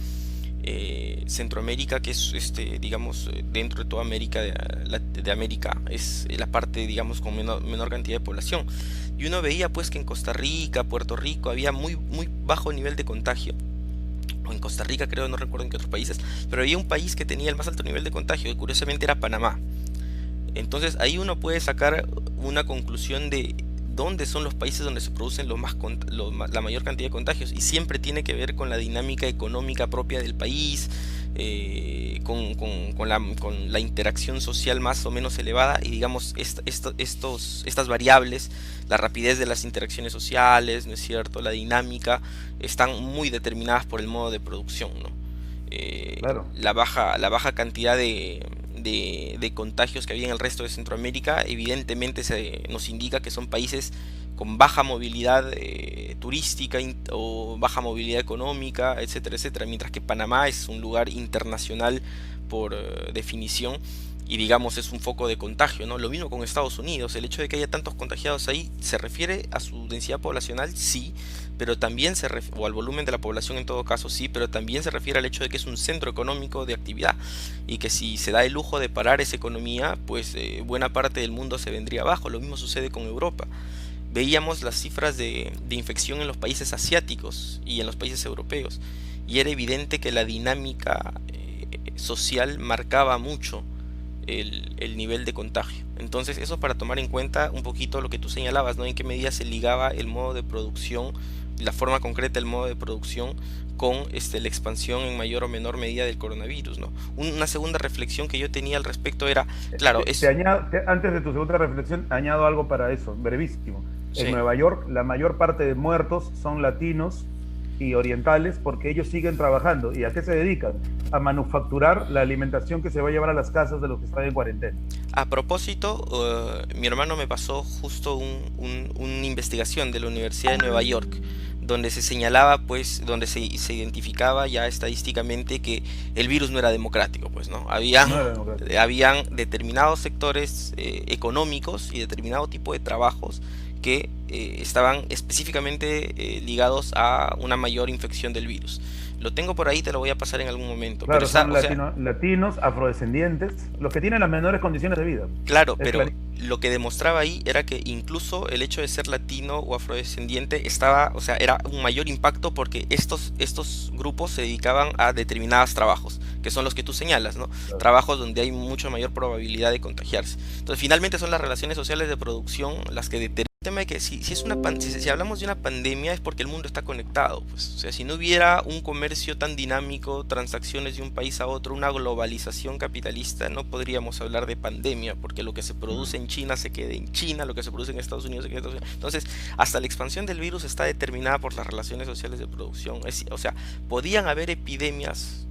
S1: Centroamérica, que es, digamos, dentro de toda América, de América, es la parte, digamos, con menor cantidad de población. Y uno veía pues que en Costa Rica, Puerto Rico, había muy bajo nivel de contagio. O en Costa Rica, creo, no recuerdo en qué otros países, pero había un país que tenía el más alto nivel de contagio, y curiosamente era Panamá. Entonces ahí uno puede sacar una conclusión de dónde son los países donde se producen la mayor cantidad de contagios, y siempre tiene que ver con la dinámica económica propia del país, con la interacción social más o menos elevada, y digamos estas variables, la rapidez de las interacciones sociales, ¿no es cierto?, la dinámica, están muy determinadas por el modo de producción, ¿no?
S2: Claro.
S1: La baja cantidad de contagios que había en el resto de Centroamérica evidentemente nos indica que son países con baja movilidad turística o baja movilidad económica, etcétera, etcétera, mientras que Panamá es un lugar internacional por definición, y digamos es un foco de contagio, ¿no? Lo mismo con Estados Unidos, el hecho de que haya tantos contagiados ahí se refiere a su densidad poblacional, sí, pero también o al volumen de la población en todo caso, sí, pero también se refiere al hecho de que es un centro económico de actividad y que si se da el lujo de parar esa economía, pues buena parte del mundo se vendría abajo. Lo mismo sucede con Europa. Veíamos las cifras de infección en los países asiáticos y en los países europeos y era evidente que la dinámica social marcaba mucho el nivel de contagio. Entonces, eso para tomar en cuenta un poquito lo que tú señalabas, ¿no? En qué medida se ligaba el modo de producción, la forma concreta del modo de producción con la expansión en mayor o menor medida del coronavirus, ¿no? Una segunda reflexión que yo tenía al respecto era, claro,
S2: Antes de tu segunda reflexión, añado algo para eso, brevísimo. En
S1: sí,
S2: Nueva York, la mayor parte de muertos son latinos y orientales porque ellos siguen trabajando. ¿Y a qué se dedican? A manufacturar la alimentación que se va a llevar a las casas de los que están en cuarentena.
S1: a propósito, mi hermano me pasó justo una investigación de la Universidad de Nueva York, donde se señalaba, pues, donde se identificaba ya estadísticamente que el virus no era democrático, pues, ¿no?
S2: No era democrático.
S1: Habían determinados sectores económicos y determinado tipo de trabajos que estaban específicamente ligados a una mayor infección del virus. Lo tengo por ahí, te lo voy a pasar en algún momento, pero
S2: Claro,
S1: está,
S2: son
S1: o sea,
S2: latinos, afrodescendientes, los que tienen las menores condiciones de vida.
S1: claro,
S2: Es
S1: pero
S2: clarísimo.
S1: lo que demostraba ahí era que incluso el hecho de ser latino o afrodescendiente estaba, o sea, era un mayor impacto porque estos grupos se dedicaban a determinados trabajos, que son los que tú señalas, ¿no?
S2: Claro.
S1: Trabajos donde hay mucha mayor probabilidad de contagiarse. Entonces, finalmente son las relaciones sociales de producción las que determinan. El tema es que si es si hablamos de una pandemia es porque el mundo está conectado, pues. O sea, si no hubiera un comercio tan dinámico, transacciones de un país a otro, una globalización capitalista, no podríamos hablar de pandemia, porque lo que se produce en China se queda en China, lo que se produce en Estados Unidos se queda en Estados Unidos. Entonces, hasta la expansión del virus está determinada por las relaciones sociales de producción. O sea, podían haber epidemias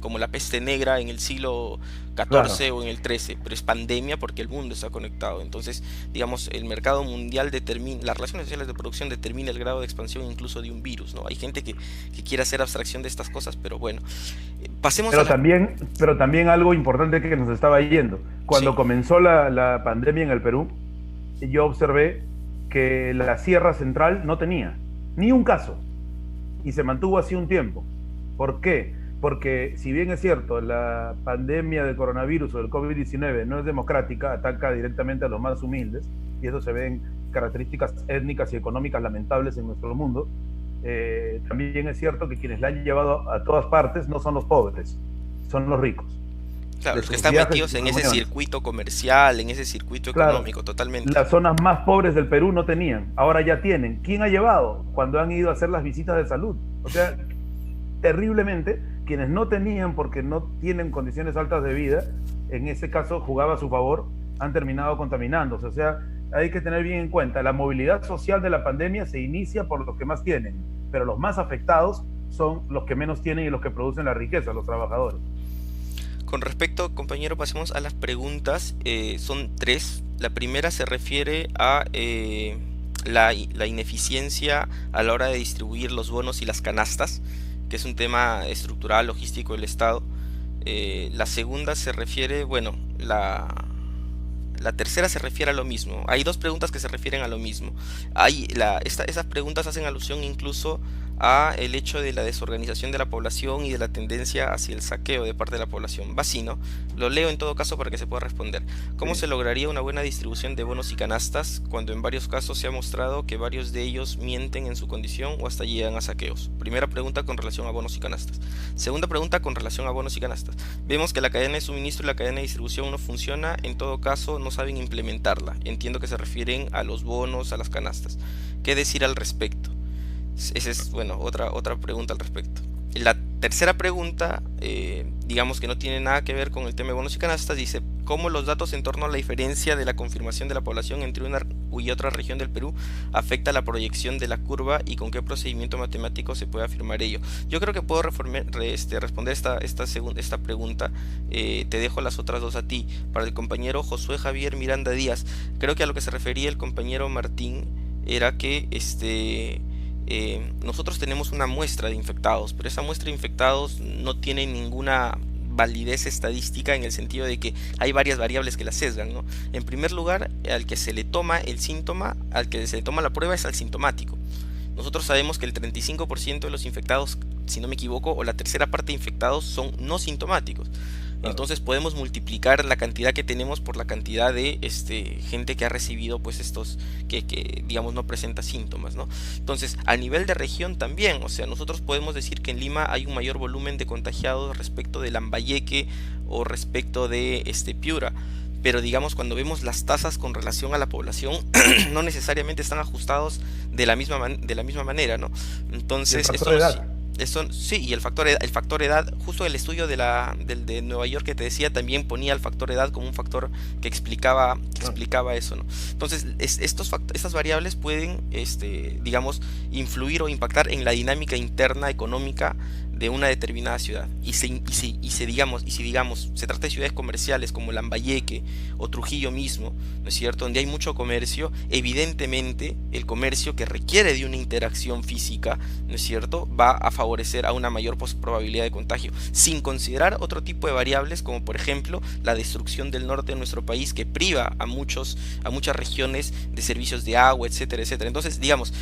S1: como la peste negra en el siglo XIV
S2: Claro.
S1: o en el XIII, pero es pandemia porque el mundo está conectado. Entonces, digamos, el mercado mundial determina, las relaciones sociales de producción determina el grado de expansión incluso de un virus, ¿no? Hay gente que quiere hacer abstracción de estas cosas, pero bueno, pasemos a la...
S2: Pero también algo importante que nos estaba yendo.
S1: Sí,
S2: Cuando comenzó la pandemia en el Perú, yo observé que la Sierra Central no tenía ni un caso y se mantuvo así un tiempo. ¿Por qué? Porque si bien es cierto, la pandemia del coronavirus o del COVID-19 no es democrática, ataca directamente a los más humildes, y eso se ve en características étnicas y económicas lamentables en nuestro mundo, también es cierto que quienes la han llevado a todas partes no son los pobres, son los ricos,
S1: claro,
S2: de
S1: los que
S2: sus
S1: están
S2: viajes y
S1: metidos
S2: sus
S1: en ese
S2: reuniones.
S1: circuito comercial, en ese circuito
S2: Claro,
S1: económico, totalmente.
S2: las zonas más pobres del Perú no tenían, ahora ya tienen. ¿Quién ha llevado? Cuando han ido a hacer las visitas de salud. O sea, terriblemente, quienes no tenían porque no tienen condiciones altas de vida, en ese caso jugaba a su favor, han terminado contaminándose. O sea, hay que tener bien en cuenta, la movilidad social de la pandemia se inicia por los que más tienen, pero los más afectados son los que menos tienen y los que producen la riqueza, los trabajadores.
S1: Con respecto, compañero, pasemos a las preguntas. Son tres. La primera se refiere a la ineficiencia a la hora de distribuir los bonos y las canastas, que es un tema estructural, logístico del Estado. La segunda se refiere, bueno, la tercera se refiere a lo mismo. Hay dos preguntas que se refieren a lo mismo. Esas preguntas hacen alusión incluso a el hecho de la desorganización de la población y de la tendencia hacia el saqueo de parte de la población. Vacino, lo leo en todo caso para que se pueda responder. ¿Cómo
S2: Sí.
S1: se lograría una buena distribución de bonos y canastas cuando en varios casos se ha mostrado que varios de ellos mienten en su condición o hasta llegan a saqueos? Primera pregunta con relación a bonos y canastas. Segunda pregunta con relación a bonos y canastas. Vemos que la cadena de suministro y la cadena de distribución no funciona, en todo caso no saben implementarla. Entiendo que se refieren a los bonos, a las canastas. ¿Qué decir al respecto? Esa es, bueno, otra pregunta al respecto. La tercera pregunta, digamos que no tiene nada que ver con el tema de bonos y canastas, dice, ¿cómo los datos en torno a la diferencia de la confirmación de la población entre una y otra región del Perú afecta la proyección de la curva y con qué procedimiento matemático se puede afirmar ello? Yo creo que puedo responder esta pregunta. Te dejo las otras dos a ti. Para el compañero Josué Javier Miranda Díaz, creo que a lo que se refería el compañero Martín era que nosotros tenemos una muestra de infectados, pero esa muestra de infectados no tiene ninguna validez estadística en el sentido de que hay varias variables que la sesgan, ¿no? En primer lugar, al que se le toma el síntoma, al que se le toma la prueba es al sintomático. Nosotros sabemos que el 35% de los infectados, si no me equivoco, o la tercera parte de infectados son no sintomáticos.
S2: Claro.
S1: Entonces podemos multiplicar la cantidad que tenemos por la cantidad de gente que ha recibido pues estos que digamos no presenta síntomas, ¿no? Entonces a nivel de región también, o sea, nosotros podemos decir que en Lima hay un mayor volumen de contagiados respecto de Lambayeque o respecto de Piura. Pero digamos, cuando vemos las tasas con relación a la población, no necesariamente están ajustados de la misma manera, ¿no?
S2: Y el
S1: Entonces,
S2: factor de edad.
S1: sí, y el factor edad, justo el estudio de Nueva York que te decía, también ponía el factor edad como un factor que
S2: Ah,
S1: explicaba eso, ¿no? Entonces, estas variables pueden, digamos, influir o impactar en la dinámica interna económica de una determinada ciudad. Y si digamos, se trata de ciudades comerciales como Lambayeque o Trujillo mismo, ¿no es cierto? Donde hay mucho comercio, evidentemente el comercio que requiere de una interacción física, ¿no es cierto?, va a favorecer a una mayor probabilidad de contagio, sin considerar otro tipo de variables como por ejemplo la destrucción del norte de nuestro país que priva a muchas regiones de servicios de agua, etcétera, etcétera. Entonces, digamos,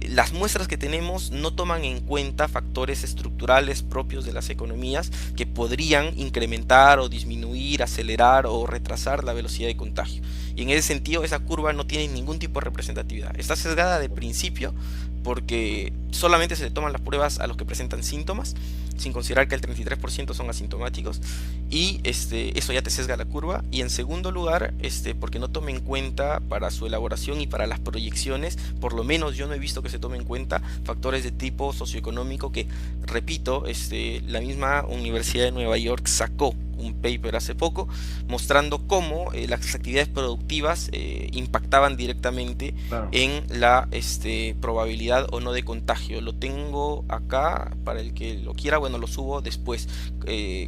S1: las muestras que tenemos no toman en cuenta factores estructurales propios de las economías que podrían incrementar o disminuir, acelerar o retrasar la velocidad de contagio. Y en ese sentido, esa curva no tiene ningún tipo de representatividad. Está sesgada de principio porque solamente se le toman las pruebas a los que presentan síntomas, sin considerar que el 33% son asintomáticos, y eso ya te sesga la curva. Y en segundo lugar, porque no tome en cuenta para su elaboración y para las proyecciones, por lo menos yo no he visto que se tome en cuenta factores de tipo socioeconómico que, repito, la misma Universidad de Nueva York sacó un paper hace poco mostrando cómo las actividades productivas impactaban directamente
S2: claro.
S1: en la probabilidad o no de contagio. Lo tengo acá para el que lo quiera, bueno, lo subo después.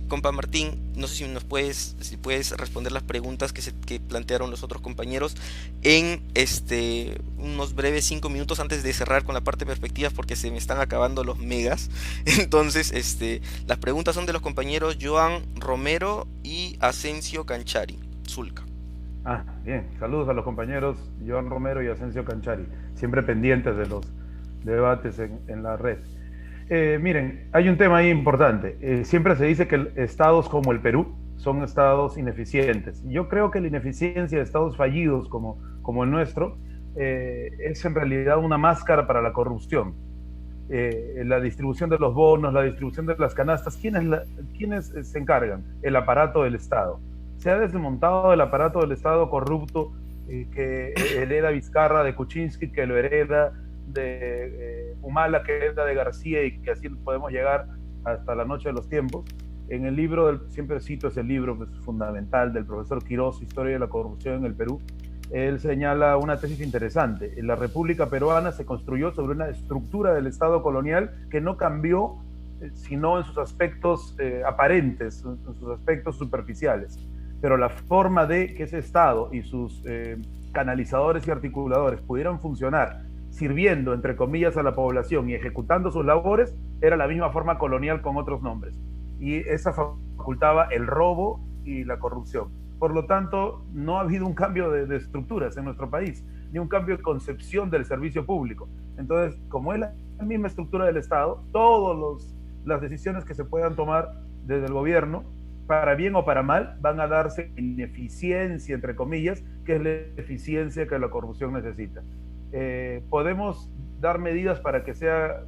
S1: Compa Martín, no sé si puedes responder las preguntas que plantearon los otros compañeros en unos breves 5 minutos antes de cerrar con la parte de perspectivas porque se me están acabando los megas. Entonces, las preguntas son de los compañeros Joan Romero y Asensio Canchari, Zulca.
S2: Ah, bien. Saludos a los compañeros Joan Romero y Asensio Canchari, siempre pendientes de los debates en la red. Miren, hay un tema ahí importante. Siempre se dice que estados como el Perú son estados ineficientes. Yo creo que la ineficiencia de estados fallidos como el nuestro es en realidad una máscara para la corrupción. La distribución de los bonos, la distribución de las canastas, ¿quiénes se encargan? El aparato del Estado. Se ha desmontado el aparato del Estado corrupto que hereda Vizcarra de Kuczynski, que lo hereda de Humala, que hereda de García, y que así podemos llegar hasta la noche de los tiempos. En el libro, siempre cito ese libro pues, fundamental del profesor Quirós, Historia de la corrupción en el Perú, él señala una tesis interesante. La República Peruana se construyó sobre una estructura del Estado colonial que no cambió, sino en sus aspectos aparentes, en sus aspectos superficiales. Pero la forma de que ese Estado y sus canalizadores y articuladores pudieran funcionar sirviendo, entre comillas, a la población y ejecutando sus labores, era la misma forma colonial con otros nombres. Y esa facultaba el robo y la corrupción. Por lo tanto, no ha habido un cambio de estructuras en nuestro país, ni un cambio de concepción del servicio público. Entonces, como es la misma estructura del Estado, todas las decisiones que se puedan tomar desde el gobierno, para bien o para mal, van a darse en eficiencia, entre comillas, que es la eficiencia que la corrupción necesita. Podemos dar medidas para que sea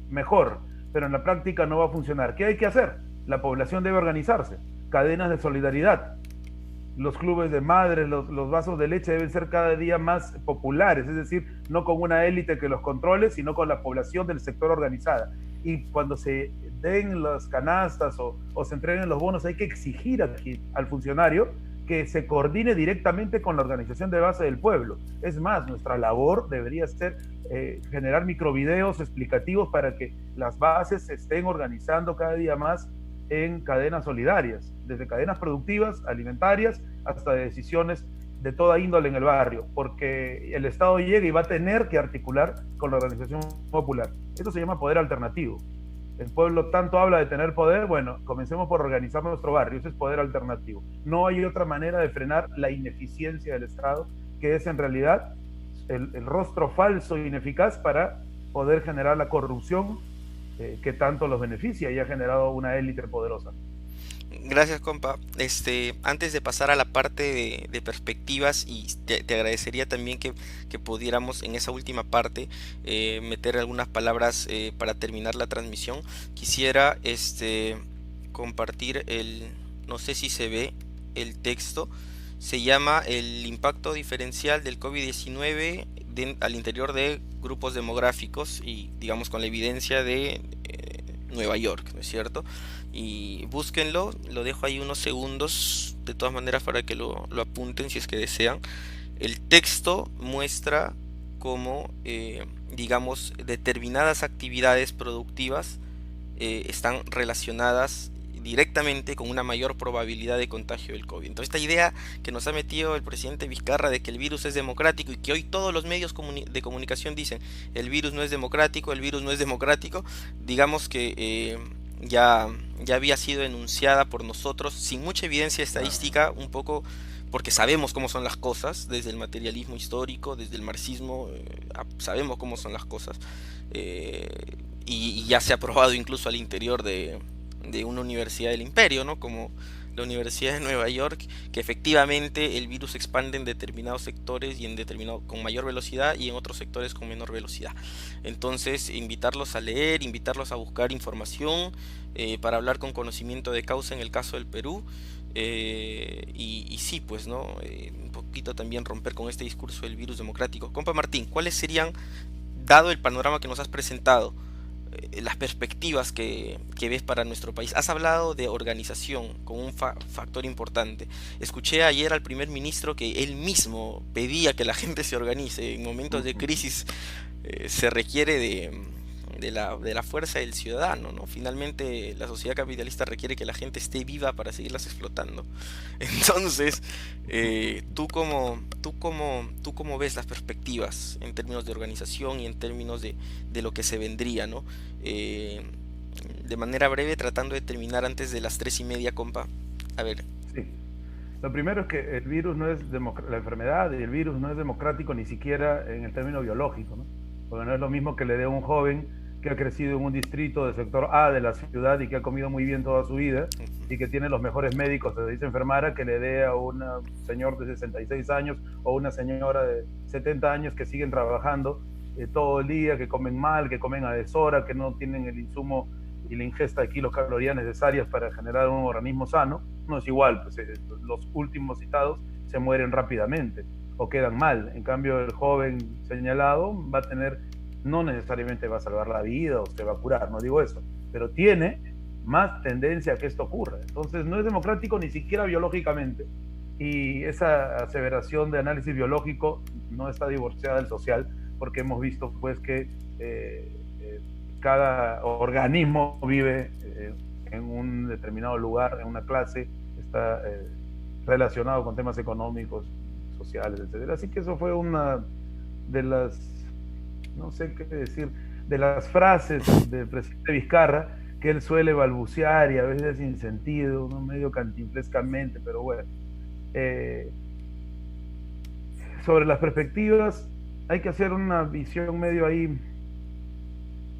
S2: mejor, pero en la práctica no va a funcionar. ¿Qué hay que hacer? La población debe organizarse, cadenas de solidaridad. Los clubes de madres, los vasos de leche deben ser cada día más populares, es decir, no con una élite que los controle, sino con la población del sector organizada. Y cuando se den las canastas o se entreguen los bonos, hay que exigir al funcionario que se coordine directamente con la organización de base del pueblo. Es más, nuestra labor debería ser generar microvideos explicativos para que las bases se estén organizando cada día más en cadenas solidarias, desde cadenas productivas, alimentarias, hasta de decisiones de toda índole en el barrio, porque el Estado llega y va a tener que articular con la organización popular. Esto se llama poder alternativo. El pueblo tanto habla de tener poder, bueno, comencemos por organizar nuestro barrio, ese es poder alternativo. No hay otra manera de frenar la ineficiencia del Estado, que es en realidad el rostro falso e ineficaz para poder generar la corrupción que tanto los beneficia y ha generado una élite poderosa.
S1: Gracias, compa. Antes de pasar a la parte de perspectivas, y te agradecería también que pudiéramos en esa última parte meter algunas palabras para terminar la transmisión. Quisiera compartir no sé si se ve el texto. Se llama El impacto diferencial del COVID-19 al interior de grupos demográficos y digamos con la evidencia de Nueva York, ¿no es cierto? Y búsquenlo, lo dejo ahí unos segundos, de todas maneras para que lo apunten si es que desean. El texto muestra cómo, digamos, determinadas actividades productivas están relacionadas directamente con una mayor probabilidad de contagio del COVID. Entonces esta idea que nos ha metido el presidente Vizcarra de que el virus es democrático y que hoy todos los medios de comunicación dicen el virus no es democrático, el virus no es democrático, digamos que ya había sido enunciada por nosotros sin mucha evidencia estadística, un poco porque sabemos cómo son las cosas, desde el materialismo histórico, desde el marxismo, sabemos cómo son las cosas, eh, y ya se ha probado incluso al interior de una universidad del imperio, ¿no? Como la Universidad de Nueva York, que efectivamente el virus se expande en determinados sectores y con mayor velocidad y en otros sectores con menor velocidad. Entonces, invitarlos a leer, invitarlos a buscar información para hablar con conocimiento de causa en el caso del Perú. Y sí, pues, ¿no? Un poquito también romper con este discurso del virus democrático. Compa Martín, ¿cuáles serían, dado el panorama que nos has presentado, las perspectivas que ves para nuestro país? Has hablado de organización como un factor importante. Escuché ayer al primer ministro que él mismo pedía que la gente se organice. En momentos de crisis se requiere de la fuerza del ciudadano, ¿no? Finalmente la sociedad capitalista requiere que la gente esté viva para seguirlas explotando. Entonces, ¿tú cómo ves las perspectivas en términos de organización y en términos de lo que se vendría, ¿no? Eh, de manera breve, tratando de terminar antes de las 3:30, compa. A ver.
S2: Sí. Lo primero es que el virus no es la enfermedad y el virus no es democrático ni siquiera en el término biológico, ¿no? Porque no es lo mismo que le dé a un joven que ha crecido en un distrito del sector A de la ciudad y que ha comido muy bien toda su vida y que tiene los mejores médicos, se dice enfermara, que le dé a un señor de 66 años o una señora de 70 años que siguen trabajando todo el día, que comen mal, que comen a deshora, que no tienen el insumo y la ingesta de kilocalorías necesarias para generar un organismo sano. No es igual, pues los últimos citados se mueren rápidamente o quedan mal. En cambio, el joven señalado va a tener, no necesariamente va a salvar la vida o se va a curar, no digo eso, pero tiene más tendencia a que esto ocurra. Entonces, no es democrático ni siquiera biológicamente. Y esa aseveración de análisis biológico no está divorciada del social, porque hemos visto pues que cada organismo vive en un determinado lugar, en una clase, está relacionado con temas económicos, sociales, etcétera. Así que eso fue una de las, no sé qué decir, de las frases del presidente Vizcarra que él suele balbucear y a veces sin sentido, ¿no? Medio cantinflescamente, pero bueno. Sobre las perspectivas, hay que hacer una visión medio ahí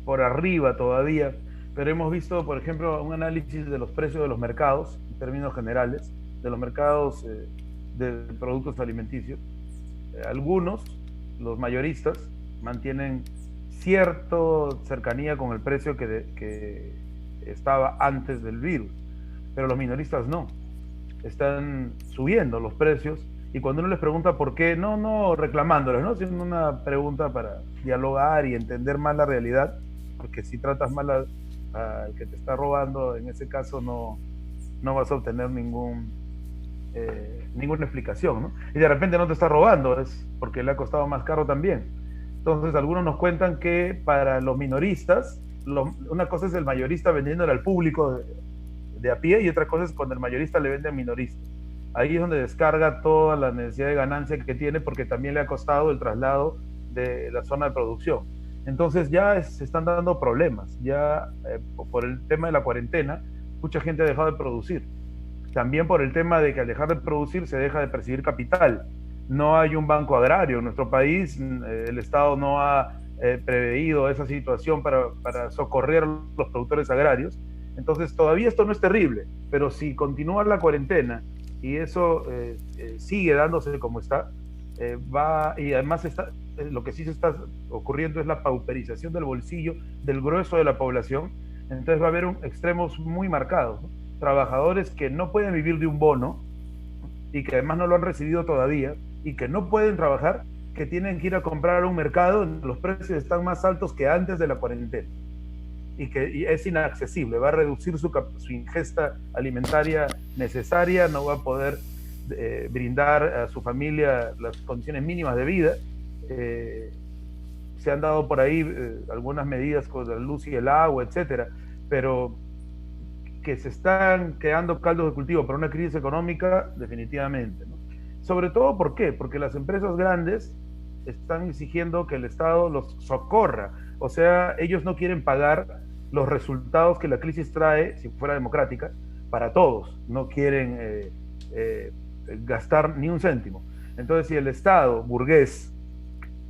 S2: por arriba todavía, pero hemos visto, por ejemplo, un análisis de los precios de los mercados, en términos generales, de los mercados de productos alimenticios. Algunos, los mayoristas, mantienen cierta cercanía con el precio que estaba antes del virus, pero los minoristas no. Están subiendo los precios y cuando uno les pregunta por qué, no reclamándoles, ¿no? Sino una pregunta para dialogar y entender más la realidad, porque si tratas mal al que te está robando, en ese caso no vas a obtener ninguna explicación, ¿no? Y de repente no te está robando, es porque le ha costado más caro también. Entonces algunos nos cuentan que para los minoristas, una cosa es el mayorista vendiéndole al público de a pie y otra cosa es cuando el mayorista le vende al minorista. Ahí es donde descarga toda la necesidad de ganancia que tiene porque también le ha costado el traslado de la zona de producción. Entonces ya se están dando problemas, ya por el tema de la cuarentena, mucha gente ha dejado de producir. También por el tema de que al dejar de producir se deja de percibir capital. No hay un banco agrario en nuestro país, el Estado no ha preveído esa situación para socorrer a los productores agrarios. Entonces todavía esto no es terrible, pero si continúa la cuarentena y eso sigue dándose como está, y además lo que sí se está ocurriendo es la pauperización del bolsillo del grueso de la población, entonces va a haber extremos muy marcados, ¿no? Trabajadores que no pueden vivir de un bono y que además no lo han recibido todavía y que no pueden trabajar, que tienen que ir a comprar a un mercado donde los precios están más altos que antes de la cuarentena y es inaccesible, va a reducir su ingesta alimentaria necesaria, no va a poder brindar a su familia las condiciones mínimas de vida. Se han dado por ahí algunas medidas con la luz y el agua, etcétera, pero que se están quedando caldos de cultivo para una crisis económica, definitivamente, ¿no? Sobre todo, ¿por qué? Porque las empresas grandes están exigiendo que el Estado los socorra. O sea, ellos no quieren pagar los resultados que la crisis trae, si fuera democrática, para todos. No quieren gastar ni un céntimo. Entonces, si el Estado burgués,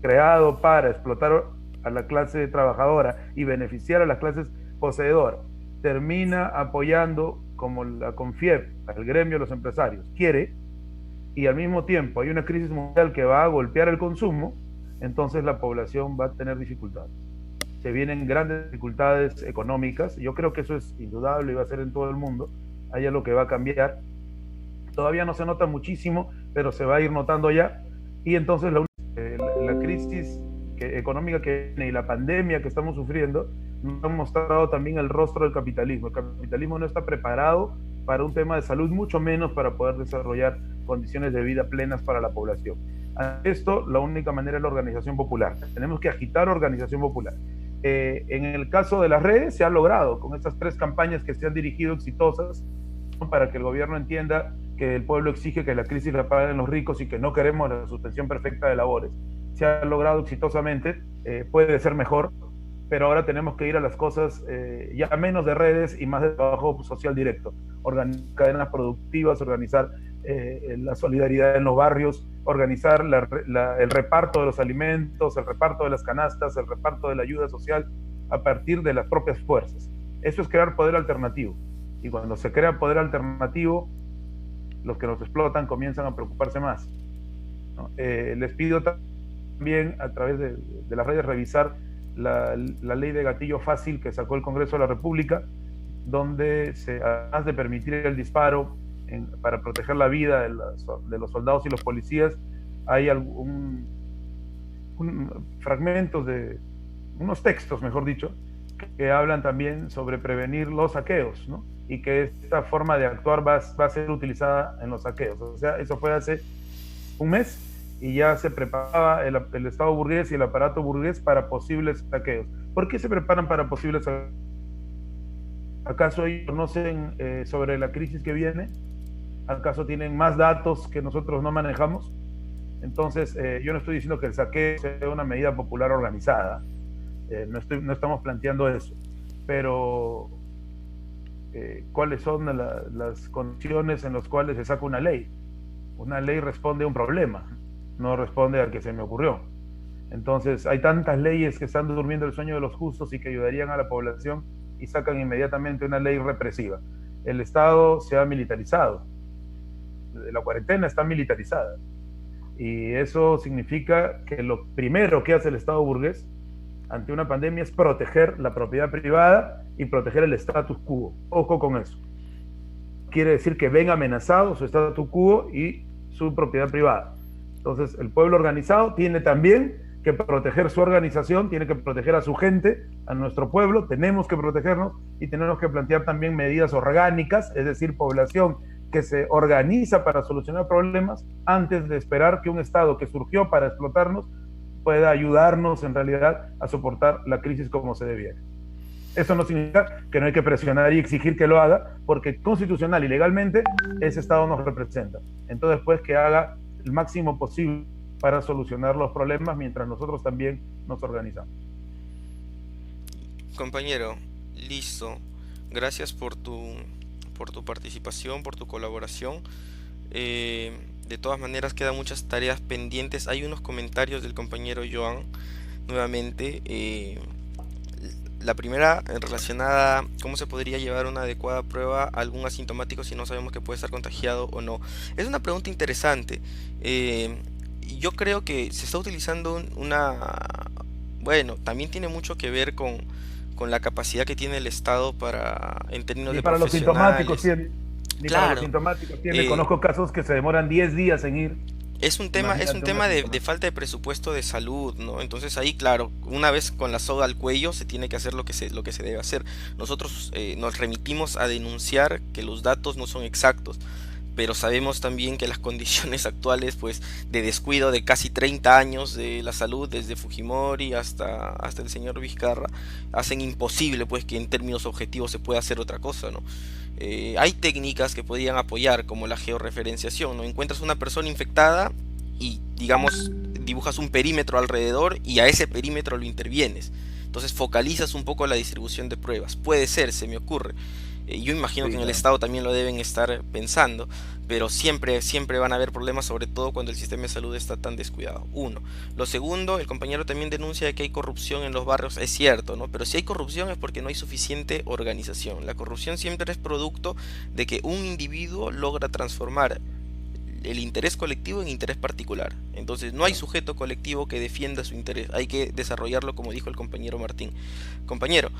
S2: creado para explotar a la clase trabajadora y beneficiar a las clases poseedoras, termina apoyando, como la CONFIEP, al gremio de los empresarios, quiere, y al mismo tiempo hay una crisis mundial que va a golpear el consumo, entonces la población va a tener dificultades. Se vienen grandes dificultades económicas, yo creo que eso es indudable y va a ser en todo el mundo, hay algo que va a cambiar. Todavía no se nota muchísimo, pero se va a ir notando ya, y entonces la crisis económica que viene y la pandemia que estamos sufriendo nos han mostrado también el rostro del capitalismo. El capitalismo no está preparado para un tema de salud, mucho menos para poder desarrollar condiciones de vida plenas para la población. A esto, la única manera es la organización popular. Tenemos que agitar organización popular. En el caso de las redes, se ha logrado con estas 3 campañas que se han dirigido exitosas, ¿no?, para que el gobierno entienda que el pueblo exige que la crisis la paguen los ricos y que no queremos la suspensión perfecta de labores. Se ha logrado exitosamente, puede ser mejor, pero ahora tenemos que ir a las cosas ya menos de redes y más de trabajo social directo, organizar cadenas productivas, organizar la solidaridad en los barrios, organizar el reparto de los alimentos, el reparto de las canastas, el reparto de la ayuda social a partir de las propias fuerzas. Eso es crear poder alternativo, y cuando se crea poder alternativo, los que nos explotan comienzan a preocuparse más, ¿no? Les pido también a través de las redes revisar la ley de gatillo fácil que sacó el Congreso de la República, donde además de permitir el disparo para proteger la vida de los soldados y los policías, hay fragmentos de unos textos, mejor dicho, que hablan también sobre prevenir los saqueos, ¿no? Y que esta forma de actuar va a ser utilizada en los saqueos. O sea, eso fue hace un mes y ya se preparaba el Estado burgués y el aparato burgués para posibles saqueos. ¿Por qué se preparan para posibles saqueos? ¿Acaso ellos conocen sobre la crisis que viene? ¿Acaso tienen más datos que nosotros no manejamos? Entonces, yo no estoy diciendo que el saqueo sea una medida popular organizada, no estamos planteando eso, pero ¿cuáles son las condiciones en las cuales se saca una ley? Una ley responde a un problema, no responde al que se me ocurrió. Entonces, hay tantas leyes que están durmiendo el sueño de los justos y que ayudarían a la población y sacan inmediatamente una ley represiva. El Estado se ha militarizado, la cuarentena está militarizada, y eso significa que lo primero que hace el Estado burgués ante una pandemia es proteger la propiedad privada y proteger el status quo. Ojo con eso. Quiere decir que ven amenazados su status quo y su propiedad privada. Entonces, el pueblo organizado tiene también que proteger su organización, tiene que proteger a su gente, a nuestro pueblo, tenemos que protegernos y tenemos que plantear también medidas orgánicas, es decir, población que se organiza para solucionar problemas antes de esperar que un Estado que surgió para explotarnos pueda ayudarnos en realidad a soportar la crisis como se debiera. Eso no significa que no hay que presionar y exigir que lo haga, porque constitucional y legalmente ese Estado nos representa. Entonces, pues, que haga el máximo posible para solucionar los problemas mientras nosotros también nos organizamos.
S1: Compañero, listo. Gracias por tu participación, por tu colaboración. De todas maneras, quedan muchas tareas pendientes. Hay unos comentarios del compañero Joan, nuevamente. La primera, relacionada a cómo se podría llevar una adecuada prueba a algún asintomático si no sabemos que puede estar contagiado o no. Es una pregunta interesante. Eh, yo creo que se está utilizando Bueno, también tiene mucho que ver con la capacidad que tiene el Estado para, en términos
S2: Ni
S1: de
S2: para los sintomáticos
S1: profesionales.
S2: tiene, ni para los
S1: Claro,
S2: sintomáticos tiene.
S1: eh,
S2: Conozco casos que se demoran 10 días en ir.
S1: es un
S2: Imagínate un
S1: tema de
S2: asintomático.
S1: falta de presupuesto de salud, ¿no? Entonces ahí, claro, una vez con la soga al cuello se tiene que hacer lo que se debe hacer. Nosotros nos remitimos a denunciar que los datos no son exactos, pero sabemos también que las condiciones actuales, pues, de descuido de casi 30 años de la salud, desde Fujimori hasta el señor Vizcarra, hacen imposible, pues, que en términos objetivos se pueda hacer otra cosa, ¿no? Hay técnicas que podrían apoyar, como la georreferenciación, ¿no? Encuentras una persona infectada y, digamos, dibujas un perímetro alrededor y a ese perímetro lo intervienes. Entonces focalizas un poco la distribución de pruebas. Puede ser, se me ocurre. Yo imagino que
S2: Sí,
S1: en el
S2: claro.
S1: Estado también lo deben estar pensando, pero siempre van a haber problemas, sobre todo cuando el sistema de salud está tan descuidado. Uno. Lo segundo, el compañero también denuncia que hay corrupción en los barrios, es cierto, ¿no? Pero si hay corrupción es porque no hay suficiente organización. La corrupción siempre es producto de que un individuo logra transformar el interés colectivo en interés particular. Entonces no hay
S2: Claro.
S1: sujeto colectivo que defienda su interés, hay que desarrollarlo como dijo el compañero Martín. Compañero,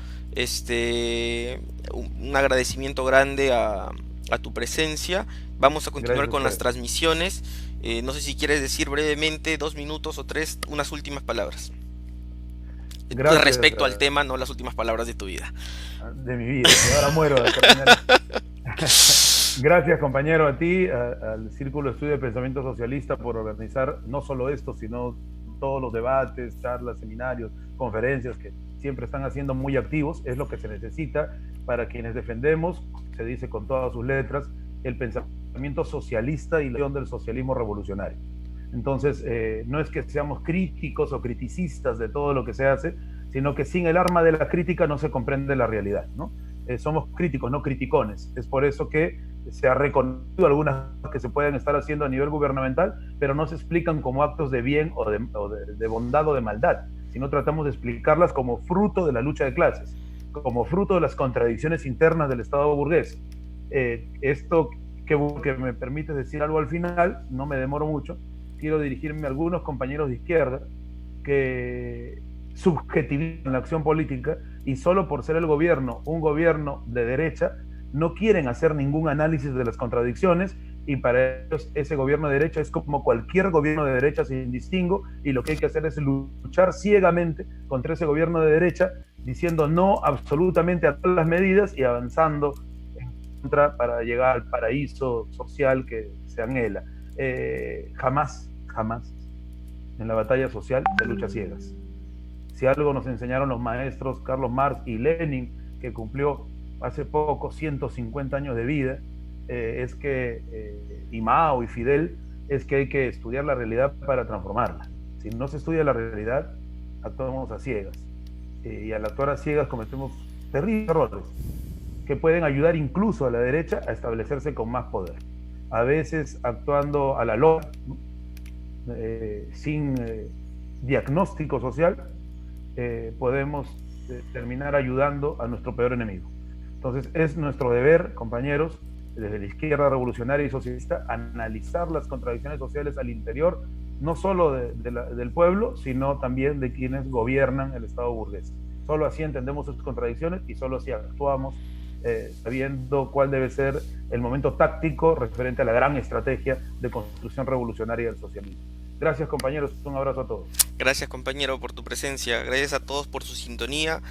S1: un agradecimiento grande a tu presencia. Vamos a continuar
S2: Gracias a
S1: con las
S2: ustedes.
S1: transmisiones. No sé si quieres decir brevemente, 2 minutos o tres, unas últimas palabras.
S2: Gracias
S1: Respecto al tema, no las últimas palabras de tu vida.
S2: de mi vida. Y ahora muero de terminar esto. Gracias, compañero, a ti, al Círculo de Estudio de Pensamiento Socialista por organizar no solo esto, sino todos los debates, charlas, seminarios, conferencias que siempre están haciendo muy activos. Es lo que se necesita para quienes defendemos, se dice con todas sus letras, el pensamiento socialista y la acción del socialismo revolucionario. Entonces, no es que seamos críticos o criticistas de todo lo que se hace, sino que sin el arma de la crítica no se comprende la realidad, ¿no? Somos críticos, no criticones. Es por eso que se ha reconocido algunas cosas que se pueden estar haciendo a nivel gubernamental, pero no se explican como actos de bien o de bondad o de maldad, sino tratamos de explicarlas como fruto de la lucha de clases, como fruto de las contradicciones internas del Estado burgués. Esto que me permite decir algo al final, no me demoro mucho, quiero dirigirme a algunos compañeros de izquierda que subjetivizan la acción política y solo por ser el gobierno un gobierno de derecha no quieren hacer ningún análisis de las contradicciones y para ellos ese gobierno de derecha es como cualquier gobierno de derecha sin distingo y lo que hay que hacer es luchar ciegamente contra ese gobierno de derecha diciendo no absolutamente a todas las medidas y avanzando en contra para llegar al paraíso social que se anhela. Jamás en la batalla social se lucha ciegas. Si algo nos enseñaron los maestros Carlos Marx y Lenin, que cumplió hace poco 150 años de vida, y Mao y Fidel, es que hay que estudiar la realidad para transformarla. Si no se estudia la realidad, actuamos a ciegas. Y al actuar a ciegas cometemos terribles errores que pueden ayudar incluso a la derecha a establecerse con más poder. A veces actuando a la loca, ¿no? Sin diagnóstico social, podemos terminar ayudando a nuestro peor enemigo. Entonces es nuestro deber, compañeros, desde la izquierda revolucionaria y socialista, analizar las contradicciones sociales al interior, no solo del pueblo, sino también de quienes gobiernan el Estado burgués. Solo así entendemos sus contradicciones y solo así actuamos sabiendo cuál debe ser el momento táctico referente a la gran estrategia de construcción revolucionaria del socialismo. Gracias, compañeros. Un abrazo a todos.
S1: Gracias compañero por tu presencia, gracias a todos por su sintonía.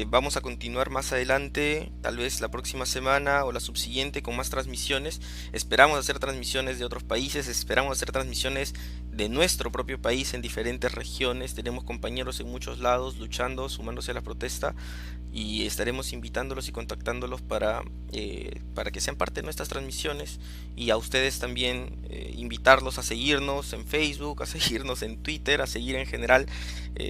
S1: Vamos a continuar más adelante, tal vez la próxima semana o la subsiguiente con más transmisiones. Esperamos hacer transmisiones de otros países, esperamos hacer transmisiones de nuestro propio país en diferentes regiones. Tenemos compañeros en muchos lados luchando, sumándose a la protesta y estaremos invitándolos y contactándolos para que sean parte de nuestras transmisiones y a ustedes también invitarlos a seguirnos en Facebook Facebook, a seguirnos en Twitter, a seguir en general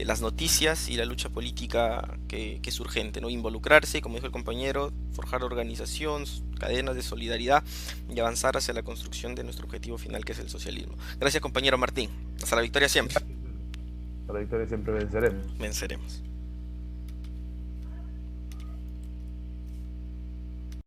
S1: las noticias y la lucha política que es urgente, ¿no? Involucrarse, como dijo el compañero, forjar organización, cadenas de solidaridad y avanzar hacia la construcción de nuestro objetivo final, que es el socialismo. Gracias, compañero Martín. Hasta la victoria siempre.
S2: Gracias. Para la victoria siempre venceremos.
S1: Venceremos.